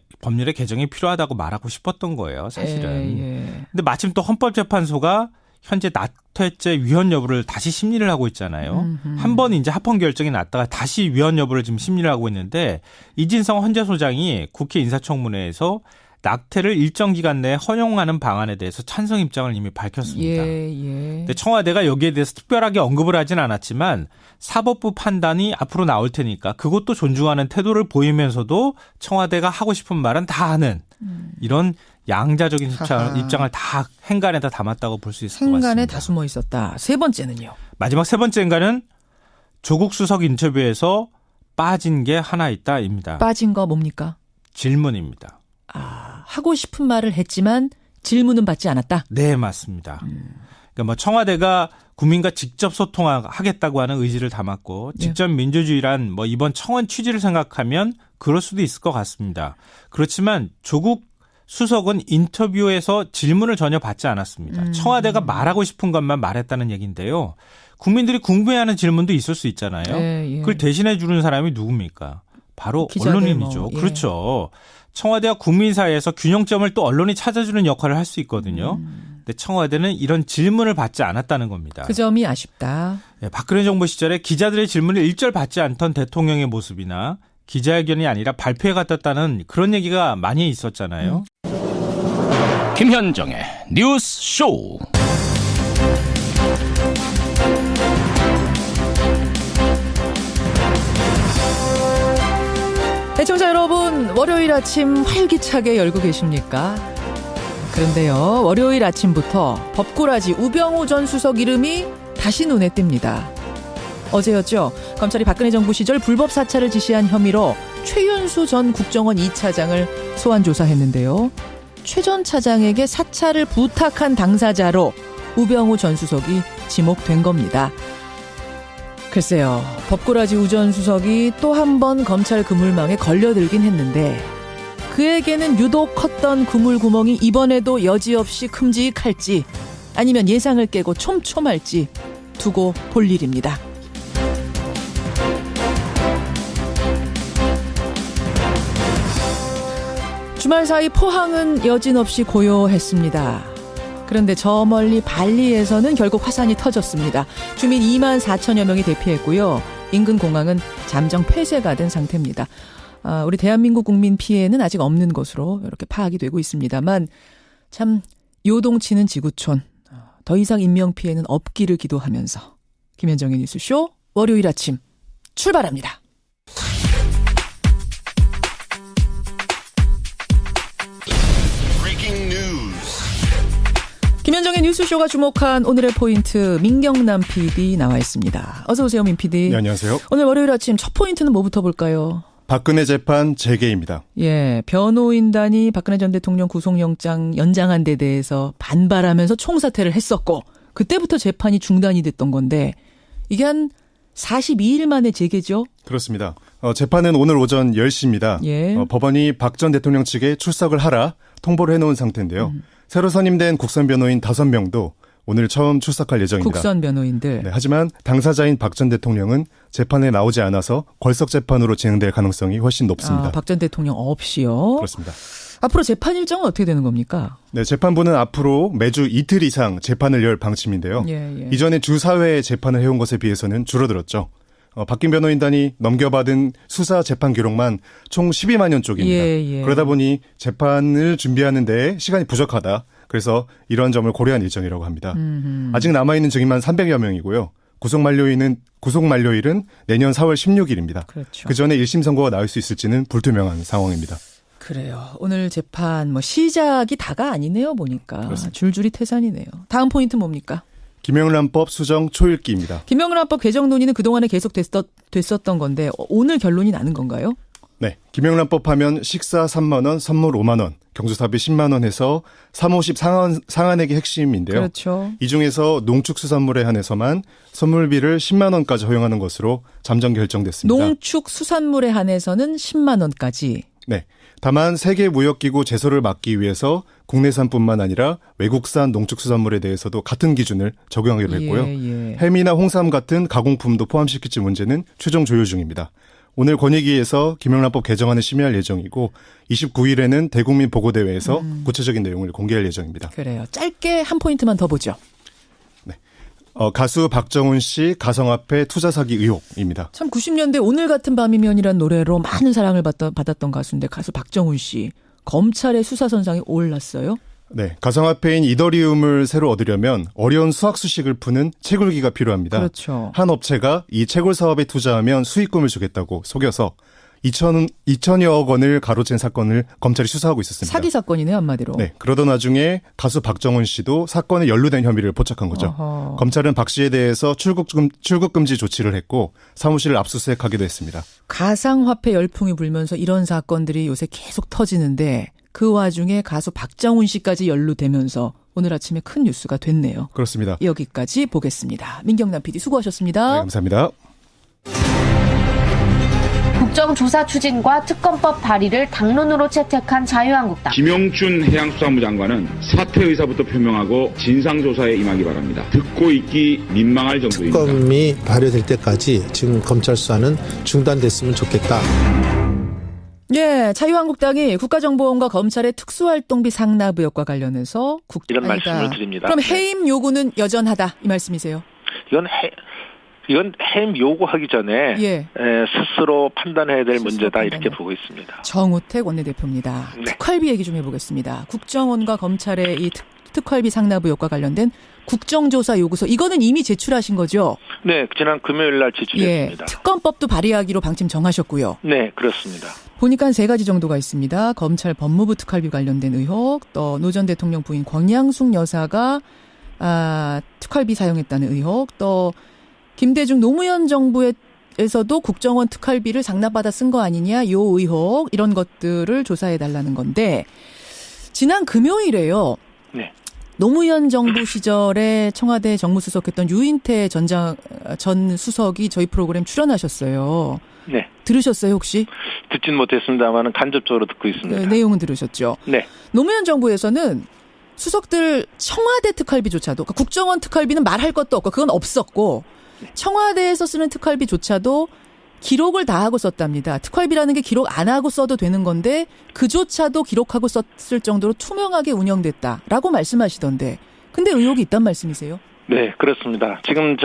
개정이 필요하다고 말하고 싶었던 거예요, 사실은. 근데 마침 또 헌법재판소가 현재 낙태죄 위헌 여부를 다시 심리를 하고 있잖아요. 한 번 이제 합헌 결정이 났다가 다시 위헌 여부를 지금 심리를 하고 있는데 이진성 헌재소장이 국회 인사청문회에서 낙태를 일정 기간 내에 허용하는 방안에 대해서 찬성 입장을 이미 밝혔습니다. 근데 청와대가 여기에 대해서 특별하게 언급을 하진 않았지만 사법부 판단이 앞으로 나올 테니까 그것도 존중하는 태도를 보이면서도 청와대가 하고 싶은 말은 다 하는 이런 양자적인 입장을 다 행간에다 담았다고 볼 수 있을 것 같습니다. 행간에 다 숨어 있었다. 세 번째는요. 마지막 세 번째 행간은 조국 수석 인터뷰에서 빠진 게 하나 있다입니다. 빠진 거 뭡니까? 질문입니다. 하고 싶은 말을 했지만 질문은 받지 않았다? 네, 맞습니다. 그러니까 뭐 청와대가 국민과 직접 소통하겠다고 하는 의지를 담았고 직접 민주주의란 뭐 이번 청원 취지를 생각하면 그럴 수도 있을 것 같습니다. 그렇지만 조국 수석은 인터뷰에서 질문을 전혀 받지 않았습니다. 청와대가 말하고 싶은 것만 말했다는 얘기인데요. 국민들이 궁금해하는 질문도 있을 수 있잖아요. 그걸 대신해 주는 사람이 누굽니까? 바로 언론인이죠. 그렇죠. 청와대와 국민 사이에서 균형점을 또 언론이 찾아주는 역할을 할 수 있거든요. 근데 청와대는 이런 질문을 받지 않았다는 겁니다. 그 점이 아쉽다. 박근혜 정부 시절에 기자들의 질문을 일절 받지 않던 대통령의 모습이나 기자회견이 아니라 발표회 같았다는 그런 얘기가 많이 있었잖아요. 김현정의 뉴스 쇼. 애청자 여러분, 월요일 아침 활기차게 열고 계십니까? 그런데요, 월요일 아침부터 법꾸라지 우병우 전 수석 이름이 다시 눈에 띕니다. 어제였죠. 검찰이 박근혜 정부 시절 불법 사찰을 지시한 혐의로 최윤수 전 국정원 2차장을 소환 조사했는데요. 최 전 차장에게 사찰을 부탁한 당사자로 우병우 전 수석이 지목된 겁니다. 글쎄요. 법꾸라지 우 전 수석이 또 한 번 검찰 그물망에 걸려들긴 했는데 그에게는 유독 컸던 그물구멍이 이번에도 여지없이 큼직할지 아니면 예상을 깨고 촘촘할지 두고 볼 일입니다. 주말 사이 포항은 여진없이 고요했습니다. 그런데 저 멀리 발리에서는 결국 화산이 터졌습니다. 주민 2만 4천여 명이 대피했고요. 인근 공항은 잠정 폐쇄가 된 상태입니다. 우리 대한민국 국민 피해는 아직 없는 것으로 이렇게 파악이 되고 있습니다만 참 요동치는 지구촌. 더 이상 인명피해는 없기를 기도하면서 김현정의 뉴스쇼 월요일 아침 출발합니다. 김현정의 뉴스쇼가 주목한 오늘의 포인트 민경남 PD 나와 있습니다. 어서 오세요, 민 PD. 네, 안녕하세요. 오늘 월요일 아침 첫 포인트는 뭐부터 볼까요? 박근혜 재판 재개입니다. 예, 변호인단이 박근혜 전 대통령 구속영장 연장한 데 대해서 반발하면서 총사퇴를 했었고 그때부터 재판이 중단이 됐던 건데 이게 한 42일 만에 재개죠? 그렇습니다. 재판은 오늘 오전 10시입니다. 예. 법원이 박 전 대통령 측에 출석을 하라 통보를 해놓은 상태인데요. 새로 선임된 국선 변호인 5명도 오늘 처음 출석할 예정입니다. 국선 변호인들. 네, 하지만 당사자인 박 전 대통령은 재판에 나오지 않아서 걸석 재판으로 진행될 가능성이 훨씬 높습니다. 박 전 대통령 없이요? 그렇습니다. 앞으로 재판 일정은 어떻게 되는 겁니까? 네, 재판부는 앞으로 매주 이틀 이상 재판을 열 방침인데요. 이전에 주 4회 재판을 해온 것에 비해서는 줄어들었죠. 박긴 변호인단이 넘겨받은 수사 재판 기록만 총 12만여 쪽입니다. 그러다 보니 재판을 준비하는 데 시간이 부족하다. 그래서 이런 점을 고려한 일정이라고 합니다. 아직 남아있는 증인만 300여 명이고요. 구속 만료일은 내년 4월 16일입니다. 그렇죠. 그 전에 1심 선고가 나올 수 있을지는 불투명한 상황입니다. 그래요. 오늘 재판 시작이 다가 아니네요. 보니까. 그렇습니다. 줄줄이 태산이네요. 다음 포인트 뭡니까? 김영란법 수정 초읽기입니다. 김영란법 개정 논의는 그동안에 계속 됐었던 건데 오늘 결론이 나는 건가요? 네. 김영란법 하면 식사 3만 원, 선물 5만 원, 경조사비 10만 원 해서 350 상한액이 핵심인데요. 그렇죠. 이 중에서 농축수산물에 한해서만 선물비를 10만 원까지 허용하는 것으로 잠정 결정됐습니다. 농축수산물에 한해서는 10만 원까지. 네. 다만 세계무역기구 제소를 막기 위해서 국내산뿐만 아니라 외국산 농축수산물에 대해서도 같은 기준을 적용하기로 했고요. 햄이나 홍삼 같은 가공품도 포함시킬지 문제는 최종 조율 중입니다. 오늘 권익위에서 김영란법 개정안을 심의할 예정이고 29일에는 대국민 보고대회에서 구체적인 내용을 공개할 예정입니다. 그래요. 짧게 한 포인트만 더 보죠. 가수 박정훈 씨 가상화폐 투자 사기 의혹입니다. 참 90년대 오늘 같은 밤이면이란 노래로 많은 사랑을 받았던 가수인데 가수 박정훈 씨 검찰의 수사선상에 올랐어요. 네, 가상화폐인 이더리움을 새로 얻으려면 어려운 수학수식을 푸는 채굴기가 필요합니다. 그렇죠. 한 업체가 이 채굴 사업에 투자하면 수익금을 주겠다고 속여서 2천여억 원을 가로챈 사건을 검찰이 수사하고 있었습니다. 사기 사건이네요, 한마디로. 네, 그러던 와중에 가수 박정훈 씨도 사건에 연루된 혐의를 포착한 거죠. 어허. 검찰은 박 씨에 대해서 출국 금지 조치를 했고 사무실을 압수수색하기도 했습니다. 가상화폐 열풍이 불면서 이런 사건들이 요새 계속 터지는데 그 와중에 가수 박정훈 씨까지 연루되면서 오늘 아침에 큰 뉴스가 됐네요. 그렇습니다. 여기까지 보겠습니다. 민경남 PD 수고하셨습니다. 네, 감사합니다. 국정조사 추진과 특검법 발의를 당론으로 채택한 자유한국당. 김영춘 해양수산부 장관은 사퇴 의사부터 표명하고 진상조사에 임하기 바랍니다. 듣고 있기 민망할 정도입니다. 특검이 발효될 때까지 지금 검찰 수사는 중단됐으면 좋겠다. 예, 자유한국당이 국가정보원과 검찰의 특수활동비 상납 의혹과 관련해서 이런 말씀을 드립니다. 그럼 해임 요구는 여전하다 이 말씀이세요? 이건 해임 요구하기 전에 스스로 판단해야 될 문제다 이렇게 보고 있습니다. 정우택 원내대표입니다. 네. 특활비 얘기 좀 해보겠습니다. 국정원과 검찰의 이 특활비 상납 의혹과 관련된 국정조사 요구서 이거는 이미 제출하신 거죠? 네, 지난 금요일 날 제출했습니다. 특검법도 발의하기로 방침 정하셨고요. 네, 그렇습니다. 보니까 한 3가지 정도가 있습니다. 검찰 법무부 특활비 관련된 의혹, 또 노 전 대통령 부인 권양숙 여사가 특활비 사용했다는 의혹, 또 김대중 노무현 정부에서도 국정원 특활비를 상납받아 쓴 거 아니냐, 요 의혹 이런 것들을 조사해달라는 건데 지난 금요일에요. 네. 노무현 정부 시절에 청와대 정무수석했던 유인태 전 수석이 저희 프로그램 출연하셨어요. 네. 들으셨어요 혹시? 듣진 못했습니다만 간접적으로 듣고 있습니다. 네, 내용은 들으셨죠? 네. 노무현 정부에서는 수석들 청와대 특활비조차도 그러니까 국정원 특활비는 말할 것도 없고 그건 없었고 청와대에서 쓰는 특활비조차도 기록을 다 하고 썼답니다. 특활비라는 게 기록 안 하고 써도 되는 건데 그조차도 기록하고 썼을 정도로 투명하게 운영됐다라고 말씀하시던데 근데 의혹이 있단 말씀이세요? 네, 그렇습니다. 지금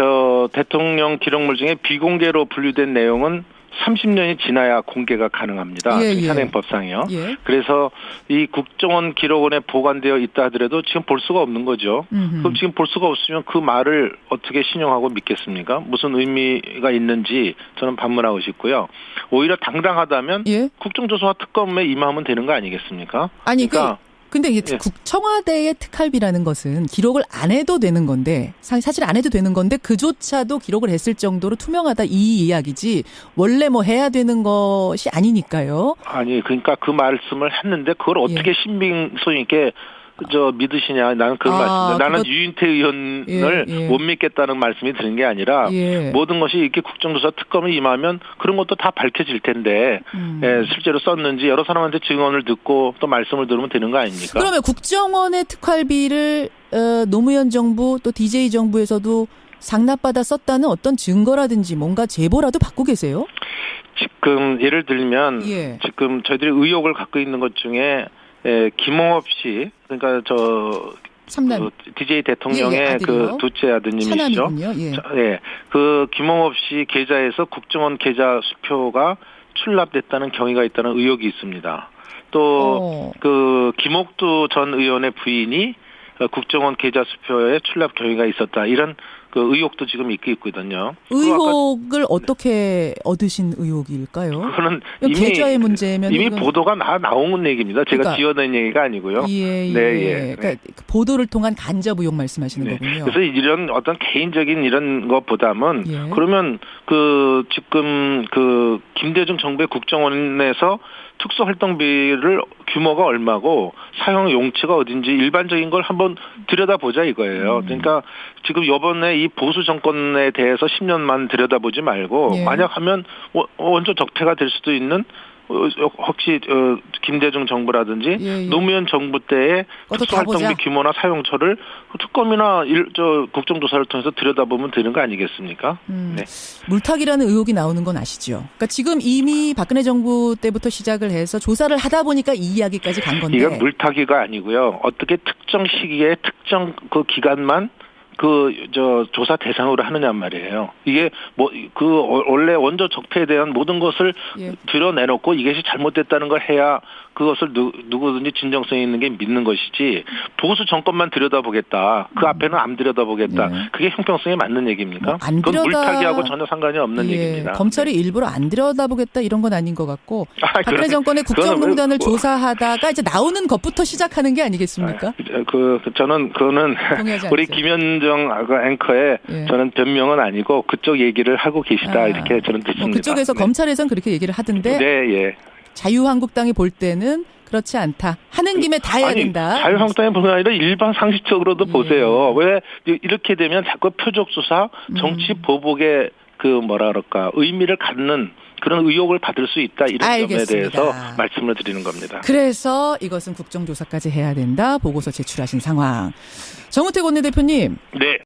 대통령 기록물 중에 비공개로 분류된 내용은 30년이 지나야 공개가 가능합니다. 현행법상이요. 그래서 이 국정원 기록원에 보관되어 있다 하더라도 지금 볼 수가 없는 거죠. 그럼 지금 볼 수가 없으면 그 말을 어떻게 신용하고 믿겠습니까? 무슨 의미가 있는지 저는 반문하고 싶고요. 오히려 당당하다면 국정조사와 특검에 임하면 되는 거 아니겠습니까? 아니 근데 이게 청와대의 특활비라는 것은 기록을 안 해도 되는 건데 사실 안 해도 되는 건데 그조차도 기록을 했을 정도로 투명하다 이 이야기지 원래 뭐 해야 되는 것이 아니니까요. 아니 그러니까 그 말씀을 했는데 그걸 어떻게 신빙성 있게 믿으시냐. 나는 그런 말씀입니다. 나는 유인태 의원을 못 믿겠다는 말씀이 드는 게 아니라 모든 것이 이렇게 국정조사 특검이 임하면 그런 것도 다 밝혀질 텐데 실제로 썼는지 여러 사람한테 증언을 듣고 또 말씀을 들으면 되는 거 아닙니까? 그러면 국정원의 특활비를 노무현 정부 또 DJ 정부에서도 상납받아 썼다는 어떤 증거라든지 뭔가 제보라도 받고 계세요? 지금 예를 들면 지금 저희들이 의혹을 갖고 있는 것 중에 김홍업 씨, 그러니까 그 DJ 대통령의 그 둘째 아드님이시죠. 예. 그 김홍업 씨 계좌에서 국정원 계좌 수표가 출납됐다는 경위가 있다는 의혹이 있습니다. 또 그 김옥두 전 의원의 부인이 국정원 계좌 수표에 출납 경위가 있었다. 이런 그 의혹도 지금 있거든요. 의혹을 어떻게 얻으신 의혹일까요? 그거는 계좌의 문제면 이미 보도가 나온 얘기입니다. 제가 그러니까, 지어낸 얘기가 아니고요. 네. 그러니까 보도를 통한 간접 의혹 말씀하시는 거군요. 그래서 이런 어떤 개인적인 이런 것보다는 그러면 그 지금 그 김대중 정부의 국정원에서 특수활동비를 규모가 얼마고 사용 용치가 어딘지 일반적인 걸 한번 들여다보자 이거예요. 그러니까 지금 이번에 이 보수 정권에 대해서 10년만 들여다보지 말고 만약 하면 원조 적폐가 될 수도 있는 혹시 김대중 정부라든지 노무현 정부 때의 특수활동비 규모나 사용처를 특검이나 국정조사를 통해서 들여다보면 되는 거 아니겠습니까? 네. 물타기라는 의혹이 나오는 건 아시죠? 그러니까 지금 이미 박근혜 정부 때부터 시작을 해서 조사를 하다 보니까 이 이야기까지 간 건데. 이건 물타기가 아니고요. 어떻게 특정 시기에 특정 그 기간만 조사 대상으로 하느냐 말이에요. 이게 원래 원조 적폐에 대한 모든 것을 드러내놓고 이것이 잘못됐다는 걸 해야 그것을 누구든지 진정성 있는 게 믿는 것이지 보수 정권만 들여다보겠다. 그 앞에는 안 들여다보겠다. 그게 형평성에 맞는 얘기입니까? 그건 물타기하고 전혀 상관이 없는 얘기입니다. 검찰이 일부러 안 들여다보겠다 이런 건 아닌 것 같고 박근혜 정권의 국정농단을 조사하다가 이제 나오는 것부터 시작하는 게 아니겠습니까? 저는 그거는 우리 김현정 앵커의 저는 변명은 아니고 그쪽 얘기를 하고 계시다 이렇게 저는 듣습니다. 그쪽에서 검찰에선 그렇게 얘기를 하던데 자유한국당이 볼 때는 그렇지 않다. 하는 김에 다 해야 된다. 자유한국당이 보는 게 아니라 일반 상식적으로도 보세요. 왜 이렇게 되면 자꾸 표적수사, 정치 보복의 의미를 갖는 그런 의혹을 받을 수 있다. 이런 알겠습니다. 점에 대해서 말씀을 드리는 겁니다. 그래서 이것은 국정조사까지 해야 된다. 보고서 제출하신 상황. 정우택 원내대표님. 네.